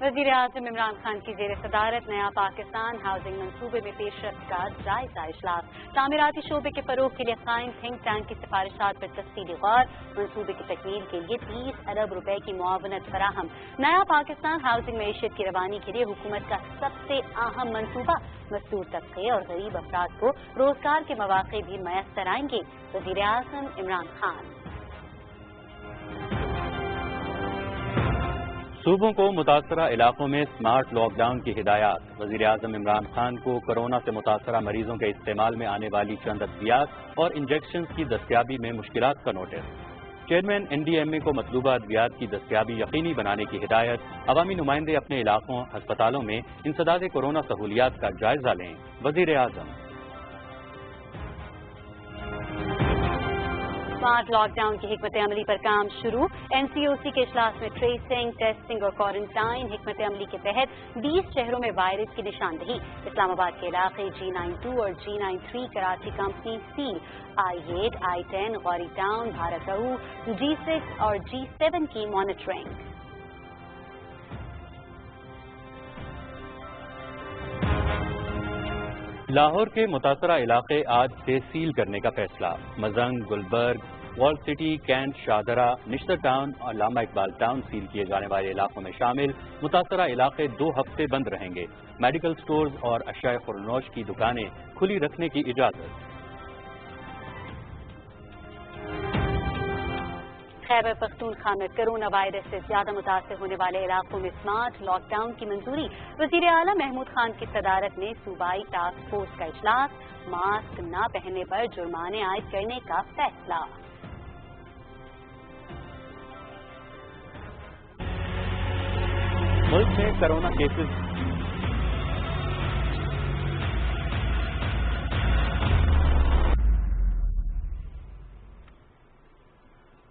वज़ीर आज़म इमरान खान की ज़ेर सदारत नया पाकिस्तान हाउसिंग मंसूबे में पेशरफ्त का जायजा इजलास। तामीराती शोबे के फरोग के लिए कायम थिंक टैंक की सिफारिशात पर तफसीली गौर। मंसूबे की तकमील के लिए 30 अरब रुपए की मुआवनत फराहम। नया पाकिस्तान हाउसिंग मईशत की रवानी के लिए हुकूमत का सबसे अहम मंसूबा। मजदूर तबके और गरीब अफराद को रोजगार के मौके भी मैसर आएंगे। वज़ीर आज़म इमरान खान। सूबों को मुतासरा इलाकों में स्मार्ट लॉकडाउन की हिदायत। वज़ीर आज़म इमरान खान को कोरोना से मुतासरा मरीजों के इस्तेमाल में आने वाली चंद अद्वियात और इंजेक्शन की दस्तियाबी में मुश्किलात का नोटिस। चेयरमैन NDMA को मतलूबा अद्वियात की दस्तियाबी यकीनी बनाने की हिदायत। अवामी नुमाइंदे अपने इलाकों अस्पतालों में इंसदाद कोरोना सहूलियात का जायजा लें। वज़ीर आज़म। स्मार्ट लॉकडाउन की हिकमत अमली पर काम शुरू। NCOC के इजलास में ट्रेसिंग, टेस्टिंग और क्वारंटाइन हिकमत अमली के तहत 20 शहरों में वायरस की निशानदही। इस्लामाबाद के इलाके G92 और G93 Karachi company seal. I8, I10 Ghauri town, Bharakahu, G6 और G7 की मॉनिटरिंग। लाहौर के मुतासरा इलाके आज से सील करने का फैसला। Mozang, Gulberg, wall city, cantt, Shahdara, Nishtar town और लामा इकबाल टाउन सील किए जाने वाले इलाकों में शामिल मुतासरा इलाके 2 हफ्ते बंद रहेंगे। मेडिकल स्टोर्स और अशिया खुरनोश की दुकानें खुली रखने की इजाजत। खैबर पख्तूनख्वा में कोरोना वायरस से ज्यादा मुतासर होने वाले इलाकों में स्मार्ट लॉकडाउन की मंजूरी। वज़ीर आला महमूद खान की सदारत में सूबाई टास्क फोर्स का इजलास। मास्क न पहनने पर जुर्माने आयद करने का फैसला। मुल्क में कोरोना केसेस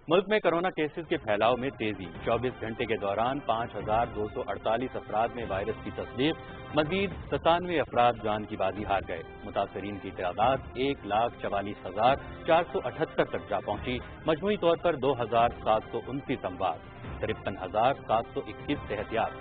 मुल्क में कोरोना केसेस के फैलाव में तेजी। 24 घंटे के दौरान 5,248 अफराद में वायरस की तस्दीक। मजीद 97 अफराद जान की बाजी हार गए। मुतासरीन की तादाद 1,44,478 तक जा पहुंची। मजमूई तौर पर 2,729 अमवात, 53,721 सेहतियाब।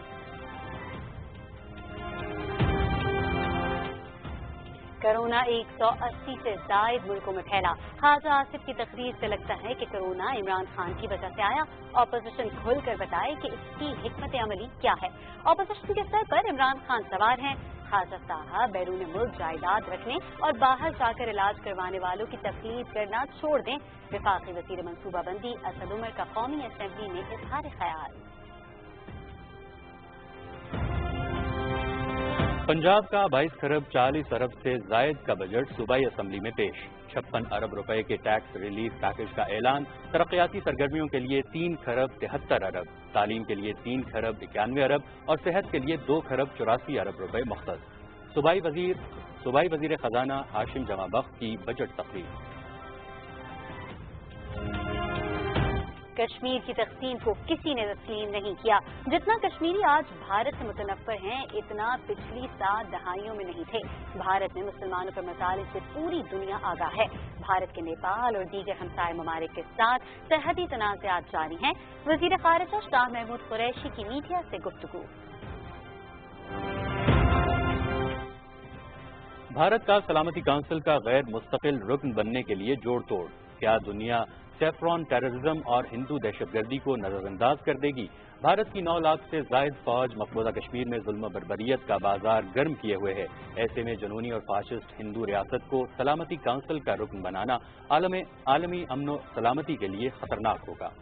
कोरोना 180 से जायद मुल्कों में फैला। खाजा आसिफ की तकरीर से लगता है कि कोरोना इमरान खान की वजह से आया। ऑपोजिशन खुलकर बताए कि इसकी हिकमत अमली क्या है। ऑपोजिशन के सर पर इमरान खान सवार हैं। खाजा साहब बैरून मुल्क जायदाद रखने और बाहर जाकर इलाज करवाने वालों की तकलीफ करना छोड़ दें। वफाकी वजीर मनसूबाबंदी असद उमर का कौमी असेंबली में इजहार ख्याल। पंजाब का 22 खरब 40 अरब से जायद का बजट सूबाई असम्बली में पेश। 56 अरब रुपए के टैक्स रिलीफ पैकेज का ऐलान। तरक्याती सरगर्मियों के लिए 3 खरब 73 अरब, तालीम के लिए 3 खरब 91 अरब और सेहत के लिए 2 खरब 84 अरब रुपए मुख्तस। सूबाई वजीर खजाना हाशिम जमा बख्त की बजट तकरीर। कश्मीर की तकसीम को किसी ने तस्लीम नहीं किया। जितना कश्मीरी आज भारत से मुतनफ़्फ़िर हैं, इतना पिछली 7 दहाइयों में नहीं थे। भारत में मुसलमानों पर मसाइल से पूरी दुनिया आगाह है। भारत के नेपाल और दीगर हमसाय ममालिक के साथ सरहदी तनाज़ात जारी हैं। वज़ीर ख़ारिजा शाह महमूद कुरैशी की मीडिया से गुफ्तगू। भारत का सलामती काउंसिल का गैर मुस्तकिल रुकन बनने के लिए जोड़ तोड़। क्या दुनिया सेफ्रॉन टेररिज्म और हिंदू दहशतगर्दी को नजरअंदाज कर देगी? भारत की 9 लाख से जायद फौज मकबूजा कश्मीर में जुल्म बर्बरियत का बाजार गर्म किए हुए है। ऐसे में जनूनी और फाशिस्ट हिंदू रियासत को सलामती काउंसिल का रुकन बनाना आलमी अमन सलामती के लिए खतरनाक होगा।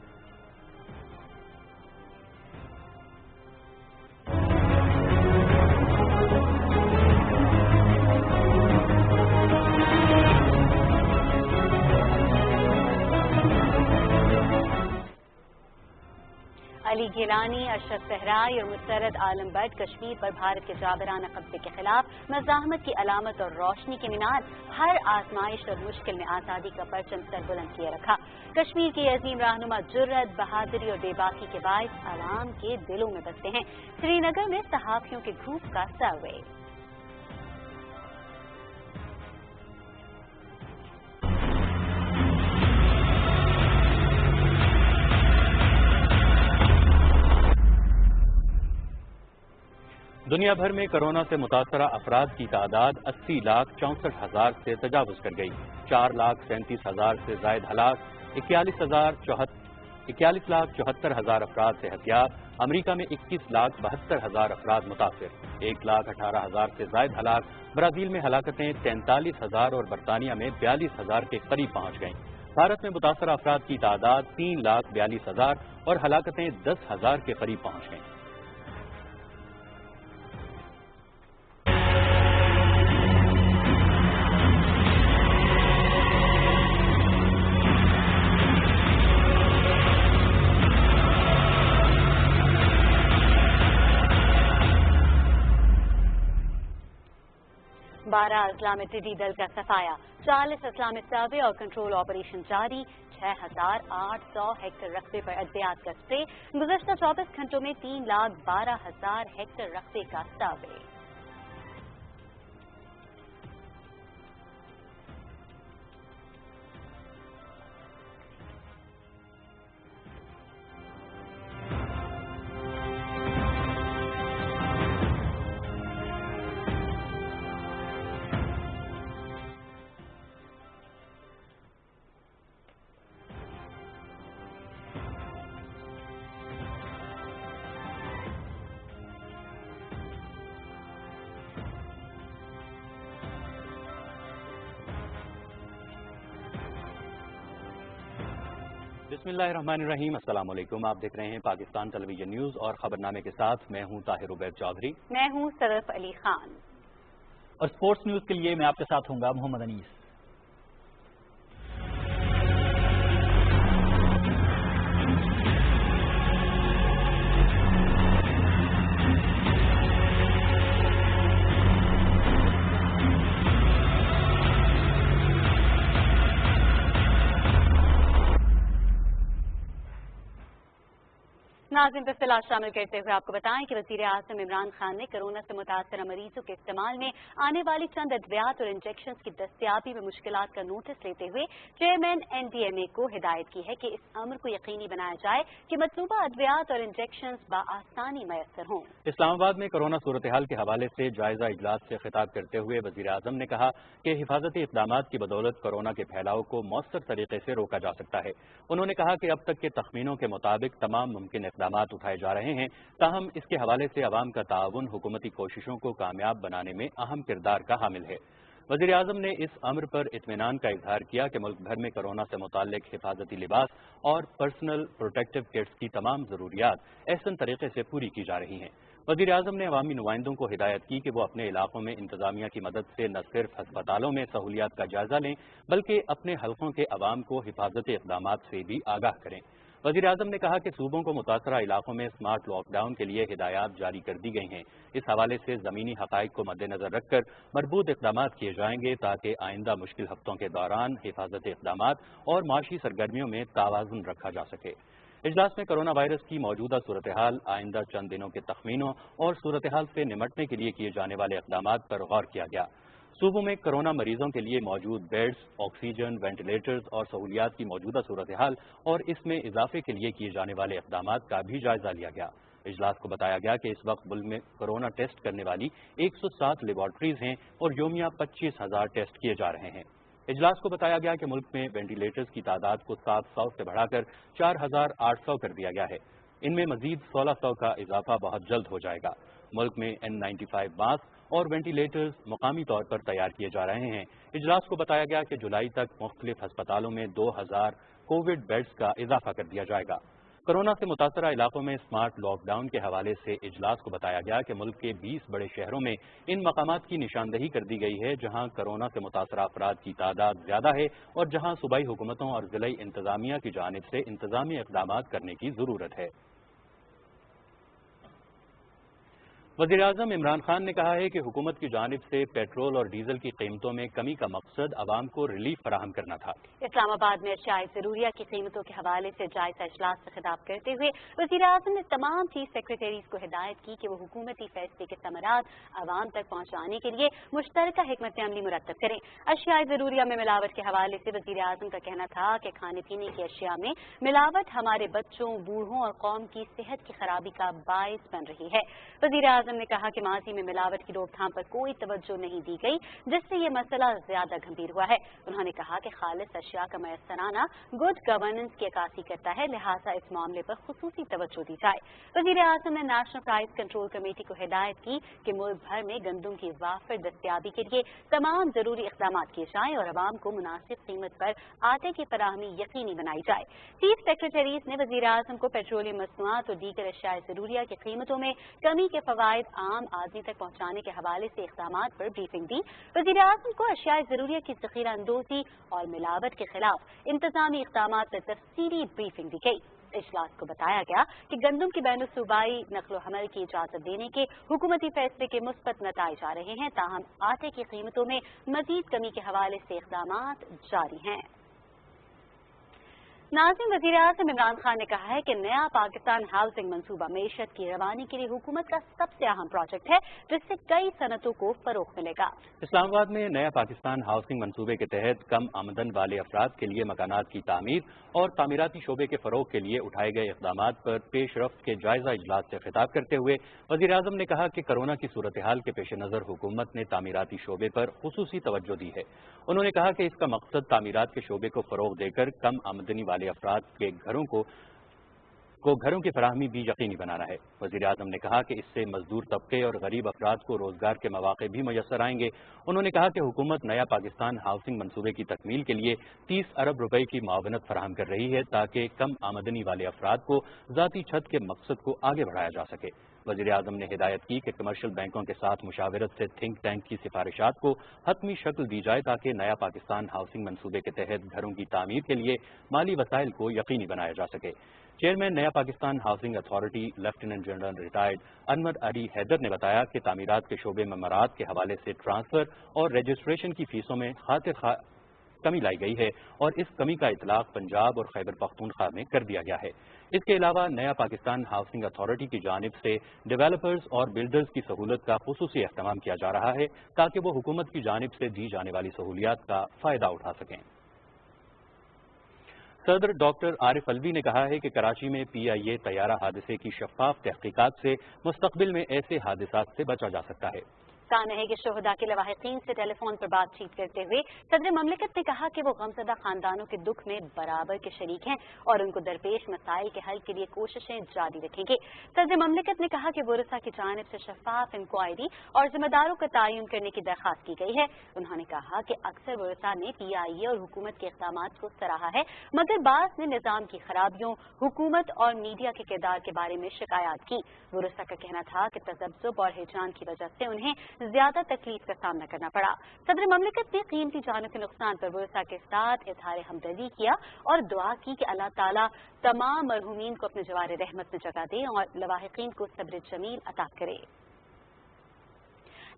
अली गिलानी, अशरफ सहराई और मुस्तरद आलम बट कश्मीर पर भारत के जाबराना कब्जे के खिलाफ मज़ाहमत की अलामत और रोशनी के मीनार। हर आजमाइश और मुश्किल में आज़ादी का परचम सर बुलंद किए रखा। कश्मीर के अजीम रहनुमा जुर्रत, बहादुरी और बेबाकी के बायस आवाम के दिलों में बसते हैं। श्रीनगर में सहाफ़ियों के ग्रुप का सर्वे। دنیا بھر میں کورونا سے متاثرہ افراد کی تعداد 80,64,000 سے تجاوز کر گئی. 4,37,000 سے زائد ہلاک, 41,74,000 افراد صحتیاب. امریکہ میں 21,72,000 افراد متاثر, 1,18,000 سے زائد ہلاک. برازیل میں ہلاکتیں 43,000 اور برطانیہ میں 42,000 کے قریب پہنچ گئیں. بھارت میں متاثرہ افراد کی تعداد 3,42,000 اور ہلاکتیں 10,000 کے قریب پہنچ گئیں. بارہ اضلاع میں ٹڈی دل کا صفایا, 40 اضلاع میں سروے اور کنٹرول آپریشن جاری. 6,800 ہیکٹر رقبے پر ادویات کا اسپرے. گزشتہ 24 گھنٹوں میں 3,12,000 ہیکٹر رقبے کا سروے. بسم اللہ الرحمن الرحیم. السلام علیکم. آپ دیکھ رہے ہیں پاکستان ٹیلی ویژن نیوز اور خبرنامے کے ساتھ میں ہوں طاہر عبید چودھری. میں ہوں صدف علی خان اور سپورٹس نیوز کے لیے میں آپ کے ساتھ ہوں گا محمد انیس. ناظرین تفصیلات شامل کرتے ہوئے آپ کو بتائیں کہ وزیر اعظم عمران خان نے کورونا سے متاثرہ مریضوں کے استعمال میں آنے والی چند ادویات اور انجیکشنز کی دستیابی میں مشکلات کا نوٹس لیتے ہوئے چیئرمین NDMA کو ہدایت کی ہے کہ اس امر کو یقینی بنایا جائے کہ مطلوبہ ادویات اور انجیکشنز بآسانی میسر ہوں. اسلام آباد میں کورونا صورتحال کے حوالے سے جائزہ اجلاس سے خطاب کرتے ہوئے وزیر اعظم نے کہا کہ حفاظتی اقدامات کی بدولت کورونا کے پھیلاؤ کو مؤثر طریقے سے روکا جا سکتا ہے. انہوں نے کہا کہ اب تک کے تخمینوں کے مطابق تمام ممکن اقدامات اٹھائے جا رہے ہیں, تاہم اس کے حوالے سے عوام کا تعاون حکومتی کوششوں کو کامیاب بنانے میں اہم کردار کا حامل ہے. وزیر اعظم نے اس امر پر اطمینان کا اظہار کیا کہ ملک بھر میں کورونا سے متعلق حفاظتی لباس اور پرسنل پروٹیکٹیو کٹس کی تمام ضروریات احسن طریقے سے پوری کی جا رہی ہیں. وزیر اعظم نے عوامی نمائندوں کو ہدایت کی کہ وہ اپنے علاقوں میں انتظامیہ کی مدد سے نہ صرف ہسپتالوں میں سہولیات کا جائزہ لیں بلکہ اپنے حلقوں کے عوام کو حفاظتی اقدامات سے بھی آگاہ کریں. وزیر اعظم نے کہا کہ صوبوں کو متاثرہ علاقوں میں اسمارٹ لاک ڈاؤن کے لیے ہدایات جاری کر دی گئی ہیں. اس حوالے سے زمینی حقائق کو مد نظر رکھ کر مربوط اقدامات کیے جائیں گے تاکہ آئندہ مشکل ہفتوں کے دوران حفاظتی اقدامات اور معاشی سرگرمیوں میں توازن رکھا جا سکے. اجلاس میں کورونا وائرس کی موجودہ صورتحال, آئندہ چند دنوں کے تخمینوں اور صورتحال سے نمٹنے کے لیے کیے جانے والے اقدامات پر غور کیا گیا. صوبوں میں کورونا مریضوں کے لیے موجود بیڈز, آکسیجن, وینٹیلیٹرز اور سہولیات کی موجودہ صورتحال اور اس میں اضافے کے لیے کیے جانے والے اقدامات کا بھی جائزہ لیا گیا. اجلاس کو بتایا گیا کہ اس وقت ملک میں کورونا ٹیسٹ کرنے والی 107 لیبارٹریز ہیں اور یومیہ 25,000 ٹیسٹ کیے جا رہے ہیں. اجلاس کو بتایا گیا کہ ملک میں وینٹیلیٹرز کی تعداد کو 700 سے بڑھا کر 4,800 کر دیا گیا ہے. ان میں مزید 1,600 کا اضافہ بہت جلد ہو جائے گا. ملک میں N95 ماسک اور وینٹیلیٹرز مقامی طور پر تیار کیے جا رہے ہیں. اجلاس کو بتایا گیا کہ جولائی تک مختلف ہسپتالوں میں 2,000 کووڈ بیڈز کا اضافہ کر دیا جائے گا. کورونا سے متاثرہ علاقوں میں اسمارٹ لاک ڈاؤن کے حوالے سے اجلاس کو بتایا گیا کہ ملک کے 20 بڑے شہروں میں ان مقامات کی نشاندہی کر دی گئی ہے جہاں کورونا سے متاثرہ افراد کی تعداد زیادہ ہے اور جہاں صوبائی حکومتوں اور ضلعی انتظامیہ کی جانب سے انتظامی اقدامات کرنے کی ضرورت ہے. وزیر اعظم عمران خان نے کہا ہے کہ حکومت کی جانب سے پیٹرول اور ڈیزل کی قیمتوں میں کمی کا مقصد عوام کو ریلیف فراہم کرنا تھا. اسلام آباد میں اشیاء ضروریہ کی قیمتوں کے حوالے سے جائزہ اجلاس سے خطاب کرتے ہوئے وزیر اعظم نے تمام چیف سیکرٹریز کو ہدایت کی کہ وہ حکومتی فیصلے کے ثمرات عوام تک پہنچانے کے لیے مشترکہ حکمت عملی مرتب کریں. اشیاء ضروریہ میں ملاوٹ کے حوالے سے وزیر اعظم کا کہنا تھا کہ کھانے پینے کی اشیاء میں ملاوٹ ہمارے بچوں, بوڑھوں اور قوم کی صحت کی خرابی کا باعث بن رہی ہے. وزیر आजम ने कहा कि माजी में मिलावट की रोकथाम पर कोई तवज्जो नहीं दी गई, जिससे ये मसला ज्यादा गंभीर हुआ है। उन्होंने कहा कि खालिस अशिया का मैसर आना गुड गवर्नेंस की अक्कासी करता है, लिहाजा इस मामले पर खुसूसी तवज्जो दी जाए। वजीर आजम ने नेशनल प्राइस कंट्रोल कमेटी को हिदायत की कि मुल्क भर में गंदम की वाफिर दस्तियाबी के लिए तमाम जरूरी इक़दाम किए जाएं और अवाम को मुनासिब कीमत पर आटे की फराहमी यकीनी बनाई जाए। चीफ सेक्रेटरीज ने वजीर आजम को पेट्रोलियम मसनूआत और दीगर अशिया ज़रूरिया की कीमतों में कमी के फवायद आम आदमी तक पहुंचाने के हवाले से इक़दाम पर ब्रीफिंग दी। वजीर आजम को अशिया ज़रूरिया की ज़ख़ीरा अंदोज़ी और मिलावट के खिलाफ इंतजामी इक़दाम पर तफसीली ब्रीफिंग दी गई। इजलास को बताया गया कि गंदम की बैन सूबाई नकलो हमल की इजाजत देने के हुकूमती फैसले के मुस्बत नताइज आ रहे हैं, ताहम आटे की कीमतों में मजीद कमी के हवाले से इक़दाम जारी हैं। नाज़रीन, वज़ीर आज़म इमरान खान ने कहा है कि नया पाकिस्तान हाउसिंग मंसूबा मईशत की रवानी के लिए हुकूमत का सबसे अहम प्रोजेक्ट है, जिससे कई सनतों को फरोग़ मिलेगा। इस्लामाबाद में नया पाकिस्तान हाउसिंग मंसूबे के तहत कम आमदन वाले अफराद के लिए मकानात की तामीर और तामीराती शोबे के फरोग़ के लिए उठाए गए इक़दामात पर पेश रफ्त के जायजा इजलास से खिताब करते हुए वज़ीर आज़म ने कहा कि कोरोना की सूरत हाल के पेश नज़र हुकूमत ने तामीराती शोबे पर खुसूसी तवज्जो दी है। उन्होंने कहा कि इसका मकसद तामीरात के शोबे को फरोग़ देकर कम आमदनी वाले अफराद के घरों की फराहमी भी यकीनी बनाना है। वज़ीर आज़म ने कहा कि इससे मजदूर तबके और गरीब अफराद को रोजगार के मौके भी मैसर आएंगे। उन्होंने कहा कि हुकूमत नया पाकिस्तान हाउसिंग मंसूबे की तकमील के लिए 30 अरब रुपए की मुआवनत फराहम कर रही है, ताकि कम आमदनी वाले अफराद को ज़ाती छत के मकसद को आगे बढ़ाया जा सके। वज़ीर आज़म ने हिदायत की कि कमर्शियल बैंकों के साथ मुशावरत से थिंक टैंक की सिफारिशात को हतमी शक्ल दी जाए, ताकि नया पाकिस्तान हाउसिंग मंसूबे के तहत घरों की तामीर के लिए माली वसाइल को यकीनी बनाया जा सके। Chairman Naya Pakistan Housing Authority lieutenant general retired Anwar Ali Haider ने बताया कि तामीरात के शोबे में मराद के हवाले से ट्रांसफर और रजिस्ट्रेशन की फीसों में खातिर कमी लाई गई है और इस कमी का इतलाक पंजाब और खैबर पख्तूनख्वा में कर दिया गया है। इसके अलावा नया पाकिस्तान हाउसिंग अथॉरिटी की जानिब से डेवलपर्स और बिल्डर्स की सहूलत का खुसूसी एहतमाम किया जा रहा है, ताकि वो हुकूमत की जानिब से दी जाने वाली सहूलियात का फायदा उठा सकें। सदर डॉक्टर आरिफ अलवी ने कहा है कि कराची में PIA तैयारा हादसे की शफाफ तहकीकात से मुस्तकबिल में ऐसे हादसात से बचा जा सकता है। सानहे के शोहदा के लवाहिकीन से टेलीफोन पर बातचीत करते हुए सदर ममलिकत ने कहा कि वो गमज़दा खानदानों के दुख में बराबर के शरीक हैं और उनको दरपेश मसाइल के हल के लिए कोशिशें जारी रखेंगे। सदर ममलिकत ने कहा कि वुरसा की जानिब से शफाफ इंक्वायरी और जिम्मेदारों का तयन करने की दरख्वास्त की गई है। उन्होंने कहा कि अक्सर वुरसा ने PIA और हुकूमत के इक़दाम को सराहा है, मगर बाज़ ने निज़ाम की खराबियों, हुकूमत और मीडिया के किरदार के बारे में शिकायत की। वुरसा का कहना था कि तज़ब्ज़ुब और हिजान की वजह से उन्हें ज्यादा तकलीफ का सामना करना पड़ा। सदर ममलिकत ने कीमती जानों के नुकसान पर वुरसा के साथ इज़हार हमदर्दी किया और दुआ की कि अल्लाह ताला तमाम मरहूमीन को अपने जवार रहमत में जगह दे और लवाहिकीन को सब्र जमील अता करे।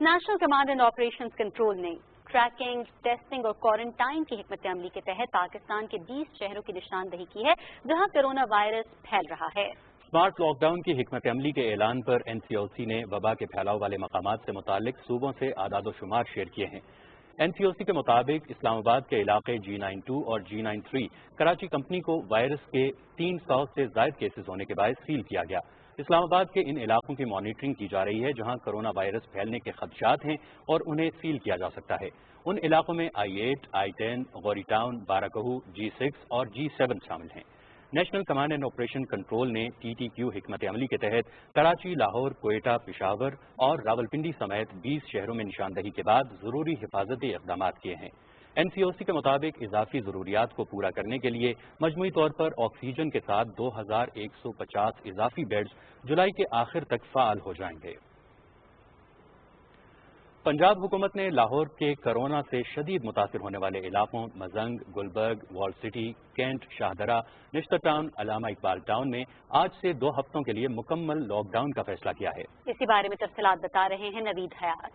National command and operations control ने ट्रैकिंग, टेस्टिंग और क्वारंटाइन की हिकमत अमली के तहत पाकिस्तान के 20 शहरों की निशानदही की है, जहां कोरोना वायरस फैल रहा है। स्मार्ट लॉकडाउन की हिकमत अमली के ऐलान पर NCOC ने वबा के फैलाव वाले मकामात से मुतालिक सूबों से आदाद शुमार शेयर किए हैं। NCOC के मुताबिक इस्लामाबाद के इलाके G92 और G93 कराची कंपनी को वायरस के 300 से ज्यादा केसेस होने के बाद सील किया गया। इस्लामाबाद के इन इलाकों की मॉनिटरिंग की जा रही है जहां कोरोना वायरस फैलने के खदशात हैं और उन्हें सील किया जा सकता है। उन इलाकों में I8, I10, Ghauri town, बाराकहू, G6 और G7 शामिल हैं। National command and operation control ने TTQ हिकमत अमली के तहत कराची, लाहौर, कोयटा, पेशावर और रावलपिंडी समेत 20 शहरों में निशानदही के बाद जरूरी हिफाजती इक़दाम किए हैं। NCOC के मुताबिक इजाफी जरूरियात को पूरा करने के लिए मजमूई तौर पर ऑक्सीजन के साथ 2150 इजाफी बेड्स जुलाई के आखिर तक फाल हो जाएंगे। पंजाब हुकूमत ने लाहौर के कोरोना से शदीद मुतासिर होने वाले इलाकों Mozang, Gulberg, wall city, cantt, Shahdara, Nishtar town, Allama Iqbal town में आज से 2 हफ्तों के लिए मुकम्मल लॉकडाउन का फैसला किया है। इसी बारे में तफसीलात बता रहे हैं नवीद हयात।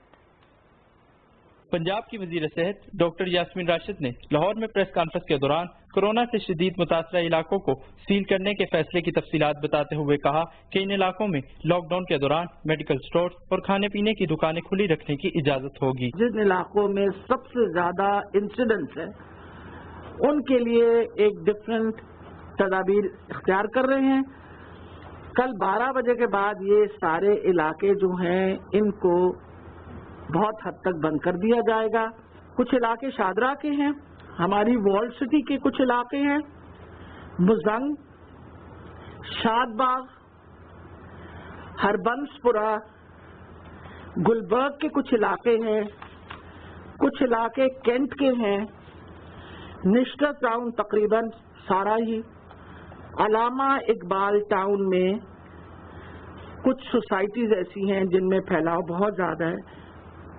पंजाब की वजीर सेहत डॉक्टर यास्मीन राशिद ने लाहौर में प्रेस कॉन्फ्रेंस के दौरान कोरोना से शदीद मुतासरा इलाकों को सील करने के फैसले की तफसीलात बताते हुए कहा कि इन इलाकों में लॉकडाउन के दौरान मेडिकल स्टोर और खाने पीने की दुकानें खुली रखने की इजाजत होगी। जिन इलाकों में सबसे ज्यादा इंसिडेंस है उनके लिए एक डिफरेंट तदाबीर इख्तियार कर रहे हैं। कल 12 बजे के बाद ये सारे इलाके जो हैं इनको बहुत हद तक बंद कर दिया जाएगा। कुछ इलाके शादरा के हैं, हमारी वॉल्ड सिटी के कुछ इलाके हैं, मुजंग, शादबाग, हरबंसपुरा, गुलबर्ग के कुछ इलाके हैं, कुछ इलाके कैंट के हैं, निश्तर टाउन तकरीबन सारा ही, अलामा इकबाल टाउन में कुछ सोसाइटीज ऐसी हैं जिनमें फैलाव बहुत ज्यादा है,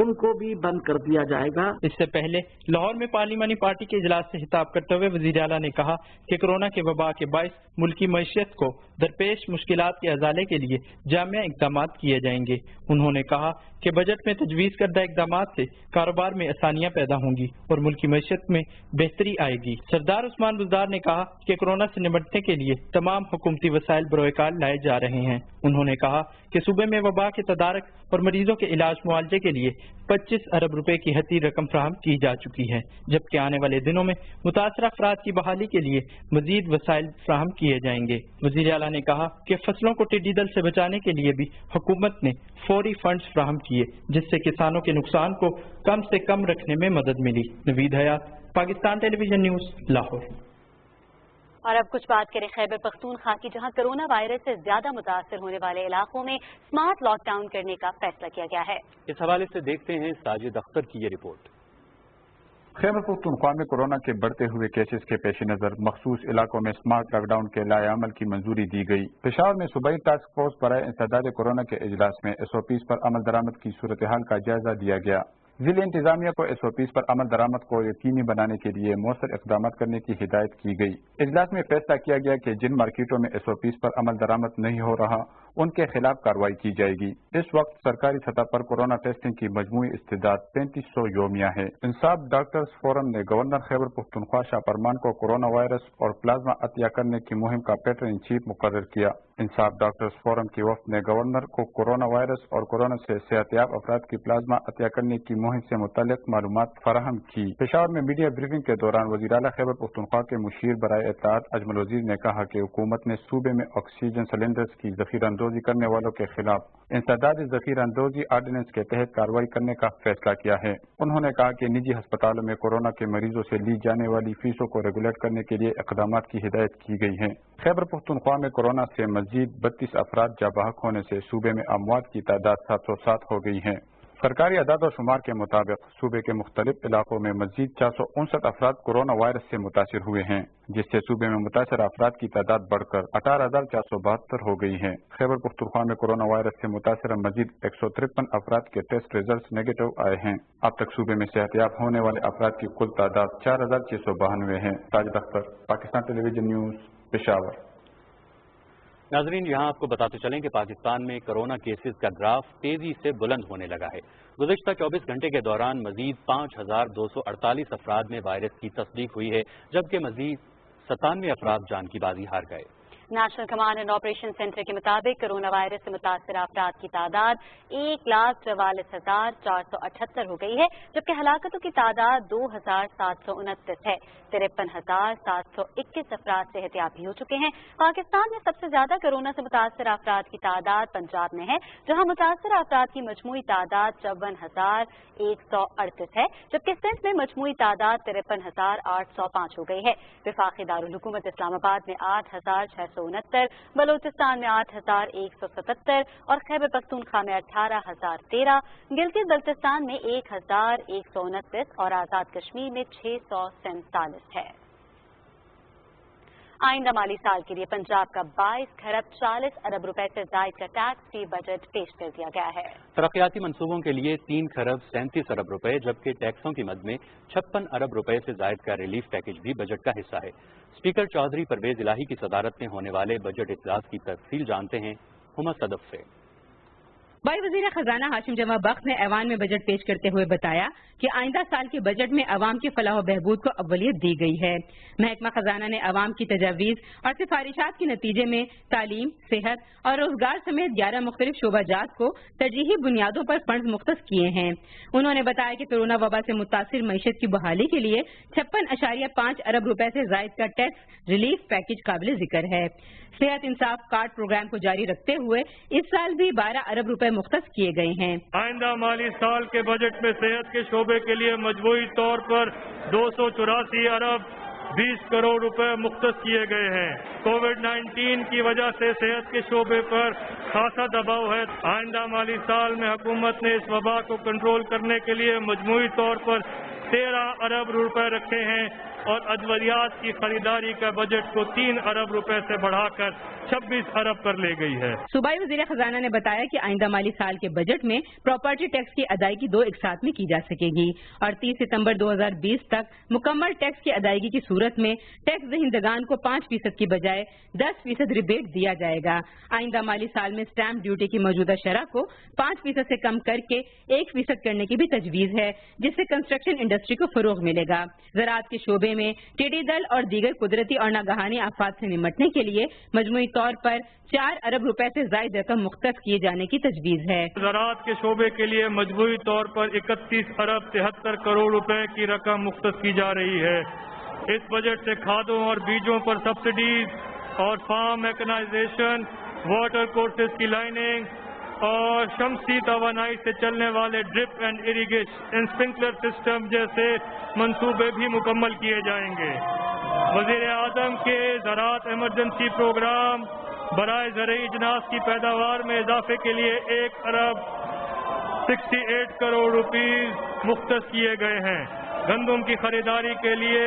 उनको भी बंद कर दिया जाएगा। इससे पहले लाहौर में पार्लिमानी पार्टी के इजलास से खिताब करते हुए वज़ीर आला ने कहा कि कोरोना के वबा के बायस मुल्की मईशत को दरपेश मुश्किलात के अजाले के लिए जामिया इक़दाम किए जाएंगे। उन्होंने कहा कि बजट में तजवीज़ करदा इक़दाम से कारोबार में आसानियाँ पैदा होंगी और मुल्की मईशत में बेहतरी आएगी। सरदार उस्मान बुज़दार ने कहा कि कोरोना से निपटने के लिए तमाम हुकूमती वसाइल बरोएकार लाए जा रहे हैं। उन्होंने कहा कि सूबे में वबा के तदारक और मरीजों के इलाज मुआवजे के लिए 25 अरब रुपए की हती रकम फ्राहम की जा चुकी है, जबकि आने वाले दिनों में मुतासरा अफराद की बहाली के लिए मजीद वसाइल फ्राहम किए जाएंगे। वज़ीर आला ने कहा कि फसलों को टिड्डी दल से बचाने के लिए भी हुकूमत ने फौरी फंड्स फ्राहम किए, जिससे किसानों के नुकसान को कम से कम रखने में मदद मिली। नवीद हयात, पाकिस्तान टेलीविजन न्यूज़, लाहौर। और अब कुछ बात करें खैबर पख्तूनख्वा की, जहां कोरोना वायरस से ज्यादा मुतासर होने वाले इलाकों में स्मार्ट लॉकडाउन करने का फैसला किया गया है। इस हवाले से देखते हैं साजिद अख्तर की ये रिपोर्ट। खैबर पख्तूनख्वा में कोरोना के बढ़ते हुए केसेस के पेश नजर मखसूस इलाकों में स्मार्ट लॉकडाउन के लाए अमल की मंजूरी दी गई। पेशावर में सूबाई टास्क फोर्स बराए इंसदाद कोरोना के इजलास में SOPs पर अमल दरामद की सूरत हाल का जायजा दिया गया। जिला इंतजामिया को SOPs पर अमल दरामद को यकीनी बनाने के लिए मौसर इकदाम करने की हिदायत की गई। इजलास में फैसला किया गया कि जिन मार्केटों में SOPs पर अमल दरामद नहीं हो रहा उनके खिलाफ कार्रवाई की जाएगी। इस वक्त सरकारी सतह पर कोरोना टेस्टिंग की मजमूई इस्तेदाद 3500 योमिया है। इंसाफ डॉक्टर्स फोरम ने गवर्नर खैबर पख्तूनख्वा शाह फरमान को कोरोना वायरस और प्लाज्मा अतिया करने की मुहिम का पैटर्न इन चीफ मुकर्रर किया। इंसाफ डॉक्टर्स फोरम की वफ्द ने गवर्नर को कोरोना वायरस और कोरोना से सेहतयाब अफराद की प्लाज्मा अतिया करने की मुहिम से मुतालिक मालूमात फराहम की। पेशावर में मीडिया ब्रीफिंग के दौरान वज़ीर आला खैबर पख्तूनख्वा के मुशीर बराए इत्तलात अजमल वज़ीर ने कहा कि हुकूमत ने सूबे में ऑक्सीजन सिलेंडर्स की ज़ख़ीरा अंदोज़ी करने वालों के खिलाफ इंसदाद ज़ख़ीरा अंदोज़ी आर्डिनेंस के तहत कार्रवाई करने का फैसला किया है। उन्होंने कहा कि निजी अस्पतालों में कोरोना के मरीजों से ली जाने वाली फीसों को रेगुलेट करने के लिए इक़दामात की हिदायत की गई है। खैबर पख्तूनख्वा में कोरोना से मजीद 32 अफराद जाबाहक होने से सूबे में अमवात की तादाद 707 हो गई है। सरकारी अदाद और शुमार के मुताबिक सूबे के मुख्तलिफ इलाकों में मजीद 459 अफराद कोरोना वायरस से मुतासिर हुए हैं, जिससे सूबे में मुतासर अफराद की तादाद बढ़कर 18,472 हो गई है। खैबर पख्तूनख्वा में कोरोना वायरस से मुतासर मजीद 153 अफराद के टेस्ट रिजल्ट नेगेटिव आए हैं। अब तक सूबे में सेहतयाब होने वाले अफराद की कुल तादाद 4,692 है। Sajid Akhtar, Pakistan television news, Peshawar. नाजरीन, यहाँ आपको बताते चलें कि पाकिस्तान में कोरोना केसेस का ग्राफ तेजी से बुलंद होने लगा है। गुज़िश्ता 24 घंटे के दौरान मजीद 5,248 अफराद में वायरस की तस्दीक हुई है, जबकि मजीद 97 अफराद जान की बाजी हार गए। National command and operation centre के मुताबिक कोरोना वायरस से मुतासर अफराद की तादाद 1,44,478 हो गई है, जबकि हलाकतों की तादाद 2,729 है। 53,721 अफराद सेहतयाब हो चुके हैं। पाकिस्तान में सबसे ज्यादा कोरोना से मुतासर अफराद की तादाद पंजाब में है, जहां मुतासर अफराद की मजमूई तादाद 54,138 है, जबकि सिंध में मजमूई तादाद 53,805 हो गई है। वफाकी दारुल हुकूमत इस्लामाबाद में 8,669, बलोचिस्तान में 8,177 और खैबर पख्तूनख्वा में 18,013, गिलगित बल्तिस्तान में 1,129 और आजाद कश्मीर में 647 है। आइंदा माली साल के लिए पंजाब का 22 खरब 40 अरब रुपए से जायद का टैक्स फ्री बजट पेश कर दिया गया है। तरक्याती मंसूबों के लिए 3 खरब 37 अरब रुपए, जबकि टैक्सों की मद में 56 अरब रुपए से जायद का रिलीफ पैकेज भी बजट का हिस्सा है। स्पीकर चौधरी परवेज इलाही की सदारत में होने वाले बजट इजलास की तफसील जानते हैं हुमा सदफ से। بائی وزیر خزانہ ہاشم جمع بخش نے ایوان میں بجٹ پیش کرتے ہوئے بتایا کہ آئندہ سال کے بجٹ میں عوام کی فلاح و بہبود کو اولویت دی گئی ہے۔ محکمہ خزانہ نے عوام کی تجاویز اور سفارشات کے نتیجے میں تعلیم، صحت اور روزگار سمیت 11 مختلف شعبہ جات کو ترجیحی بنیادوں پر فنڈز مختص کیے ہیں۔ انہوں نے بتایا کہ کورونا وبا سے متاثر معیشت کی بحالی کے لیے 56.5 ارب روپے سے زائد کا ٹیکس ریلیف پیکج قابل ذکر ہے۔ صحت انصاف کارڈ پروگرام کو جاری رکھتے ہوئے اس سال بھی 12 ارب روپے مختص کیے گئے ہیں۔ آئندہ مالی سال کے بجٹ میں صحت کے شعبے کے لیے مجموعی طور پر 284 ارب 20 کروڑ روپے مختص کیے گئے ہیں۔ کووڈ-19 کی وجہ سے صحت کے شعبے پر خاصا دباؤ ہے۔ آئندہ مالی سال میں حکومت نے اس وبا کو کنٹرول کرنے کے لیے مجموعی طور پر 13 ارب روپے رکھے ہیں اور ادویات کی خریداری کا بجٹ کو 3 ارب روپے سے بڑھا کر 26 ارب پر لے گئی ہے۔ صوبائی وزیر خزانہ نے بتایا کہ آئندہ مالی سال کے بجٹ میں پراپرٹی ٹیکس کی ادائیگی 2 ایک ساتھ میں کی جا سکے گی اور 30 ستمبر 2020 تک مکمل ٹیکس کی ادائیگی کی صورت میں ٹیکس دہندگان کو 5% کی بجائے 10% ریبیٹ دیا جائے گا۔ آئندہ مالی سال میں اسٹیمپ ڈیوٹی کی موجودہ شرح کو 5% سے کم کر کے 1% کرنے کی بھی تجویز ہے، جس سے کنسٹرکشن انڈسٹری کو فروغ ملے گا۔ زراعت کے شعبے میں ٹڈی دل اور دیگر قدرتی اور ناگہانی آفات سے نمٹنے کے لیے مجموعی طور پر 4 ارب روپے سے زائد رقم مختص کیے جانے کی تجویز ہے۔ زراعت کے شعبے کے لیے مجموعی طور پر 31 ارب 73 کروڑ روپے کی رقم مختص کی جا رہی ہے۔ اس بجٹ سے کھادوں اور بیجوں پر سبسڈیز اور فارم میکنائزیشن، واٹر کورسز کی لائننگ اور شمسی توانائی سے چلنے والے drip and irrigation sprinkler system جیسے منصوبے بھی مکمل کیے جائیں گے۔ وزیر اعظم کے زراعت ایمرجنسی پروگرام برائے زرعی اجناس کی پیداوار میں اضافے کے لیے 1 ارب 68 کروڑ روپیز مختص کیے گئے ہیں۔ گندم کی خریداری کے لیے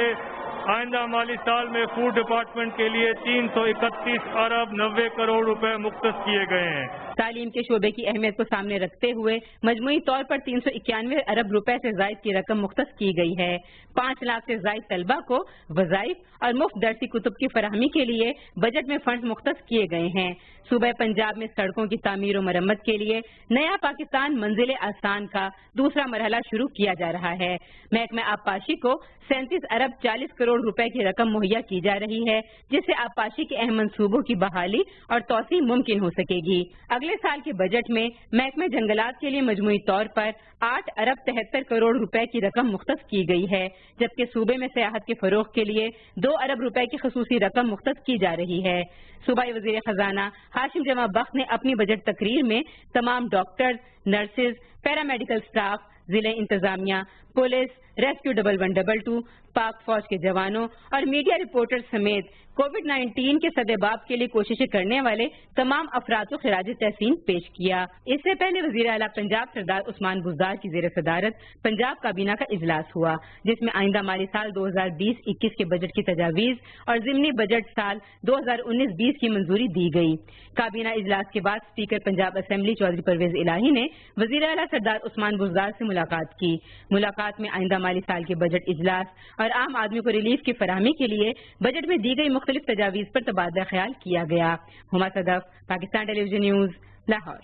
آئندہ مالی سال میں فوڈ ڈپارٹمنٹ کے لیے 331 ارب 90 کروڑ روپے مختص کیے گئے ہیں۔ تعلیم کے شعبے کی اہمیت کو سامنے رکھتے ہوئے مجموعی طور پر 391 ارب روپے سے زائد کی رقم مختص کی گئی ہے۔ 5 لاکھ سے زائد طلبہ کو وظائف اور مفت درسی کتب کی فراہمی کے لیے بجٹ میں فنڈز مختص کیے گئے ہیں۔ صوبہ پنجاب میں سڑکوں کی تعمیر و مرمت کے لیے نیا پاکستان منزل آسان کا دوسرا مرحلہ شروع کیا جا رہا ہے۔ محکمہ آبپاشی کو 37 ارب 40 کروڑ روپے کی رقم مہیا کی جا رہی ہے، جس سے آبپاشی کے اہم منصوبوں کی بحالی اور توسیع ممکن ہو سکے گی۔ اگلے سال کے بجٹ میں محکمہ جنگلات کے لیے مجموعی طور پر 8 ارب 73 کروڑ روپے کی رقم مختص کی گئی ہے، جبکہ صوبے میں سیاحت کے فروغ کے لیے 2 ارب روپے کی خصوصی رقم مختص کی جا رہی ہے۔ صوبائی وزیر خزانہ ہاشم جمع بخش نے اپنی بجٹ تقریر میں تمام ڈاکٹرز، نرسز، پیرامیڈیکل سٹاف، ضلع انتظامیہ، پولیس، ریسکیو 1122، پاک فوج کے جوانوں اور میڈیا رپورٹر سمیت کووڈ-19 کے سدباب کے لیے کوششیں کرنے والے تمام افراد کو خراج تحسین پیش کیا۔ اس سے پہلے وزیر اعلیٰ پنجاب سردار عثمان بزدار کی زیر صدارت پنجاب کابینہ کا اجلاس ہوا، جس میں آئندہ مالی سال 2020-21 کے بجٹ کی تجاویز اور ضمنی بجٹ سال 2019-20 کی منظوری دی گئی۔ کابینہ اجلاس کے بعد اسپیکر پنجاب اسمبلی چودھری پرویز الہی نے وزیر اعلیٰ سردار عثمان بزدار سے ملاقات کی۔ ملاقات میں آئندہ مالی سال کے بجٹ اجلاس اور عام آدمی کو ریلیف کی فراہمی کے لیے بجٹ میں دی گئی مختلف تجاویز پر تبادلہ خیال کیا گیا۔ ہما صدف، پاکستان ٹیلی ویژن نیوز، لاہور۔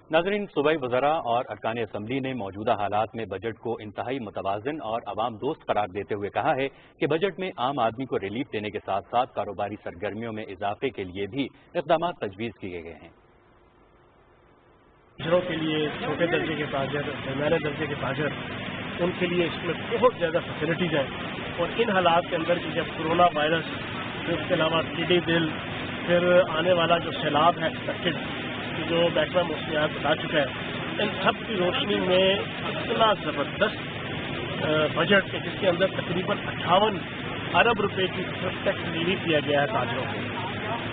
ناظرین، صوبائی وزراء اور ارکان اسمبلی نے موجودہ حالات میں بجٹ کو انتہائی متوازن اور عوام دوست قرار دیتے ہوئے کہا ہے کہ بجٹ میں عام آدمی کو ریلیف دینے کے ساتھ ساتھ کاروباری سرگرمیوں میں اضافے کے لیے بھی اقدامات تجویز کیے گئے ہیں۔ تاجروں کے لیے، چھوٹے درجے کے تاجر، درمیانے درجے کے تاجر، ان کے لیے اس میں بہت زیادہ فیسلٹیز ہیں، اور ان حالات کے اندر جب کرونا وائرس، پھر اس کے علاوہ ٹڈی دل، پھر آنے والا جو سیلاب ہے ایکسپیکٹڈ، جو محکمہ موسمیات بتا چکا ہے، ان سب کی روشنی میں اتنا زبردست بجٹ ہے جس کے اندر تقریباً 58 ارب روپے کی ٹیکس ریلیف کیا گیا ہے تاجروں کو۔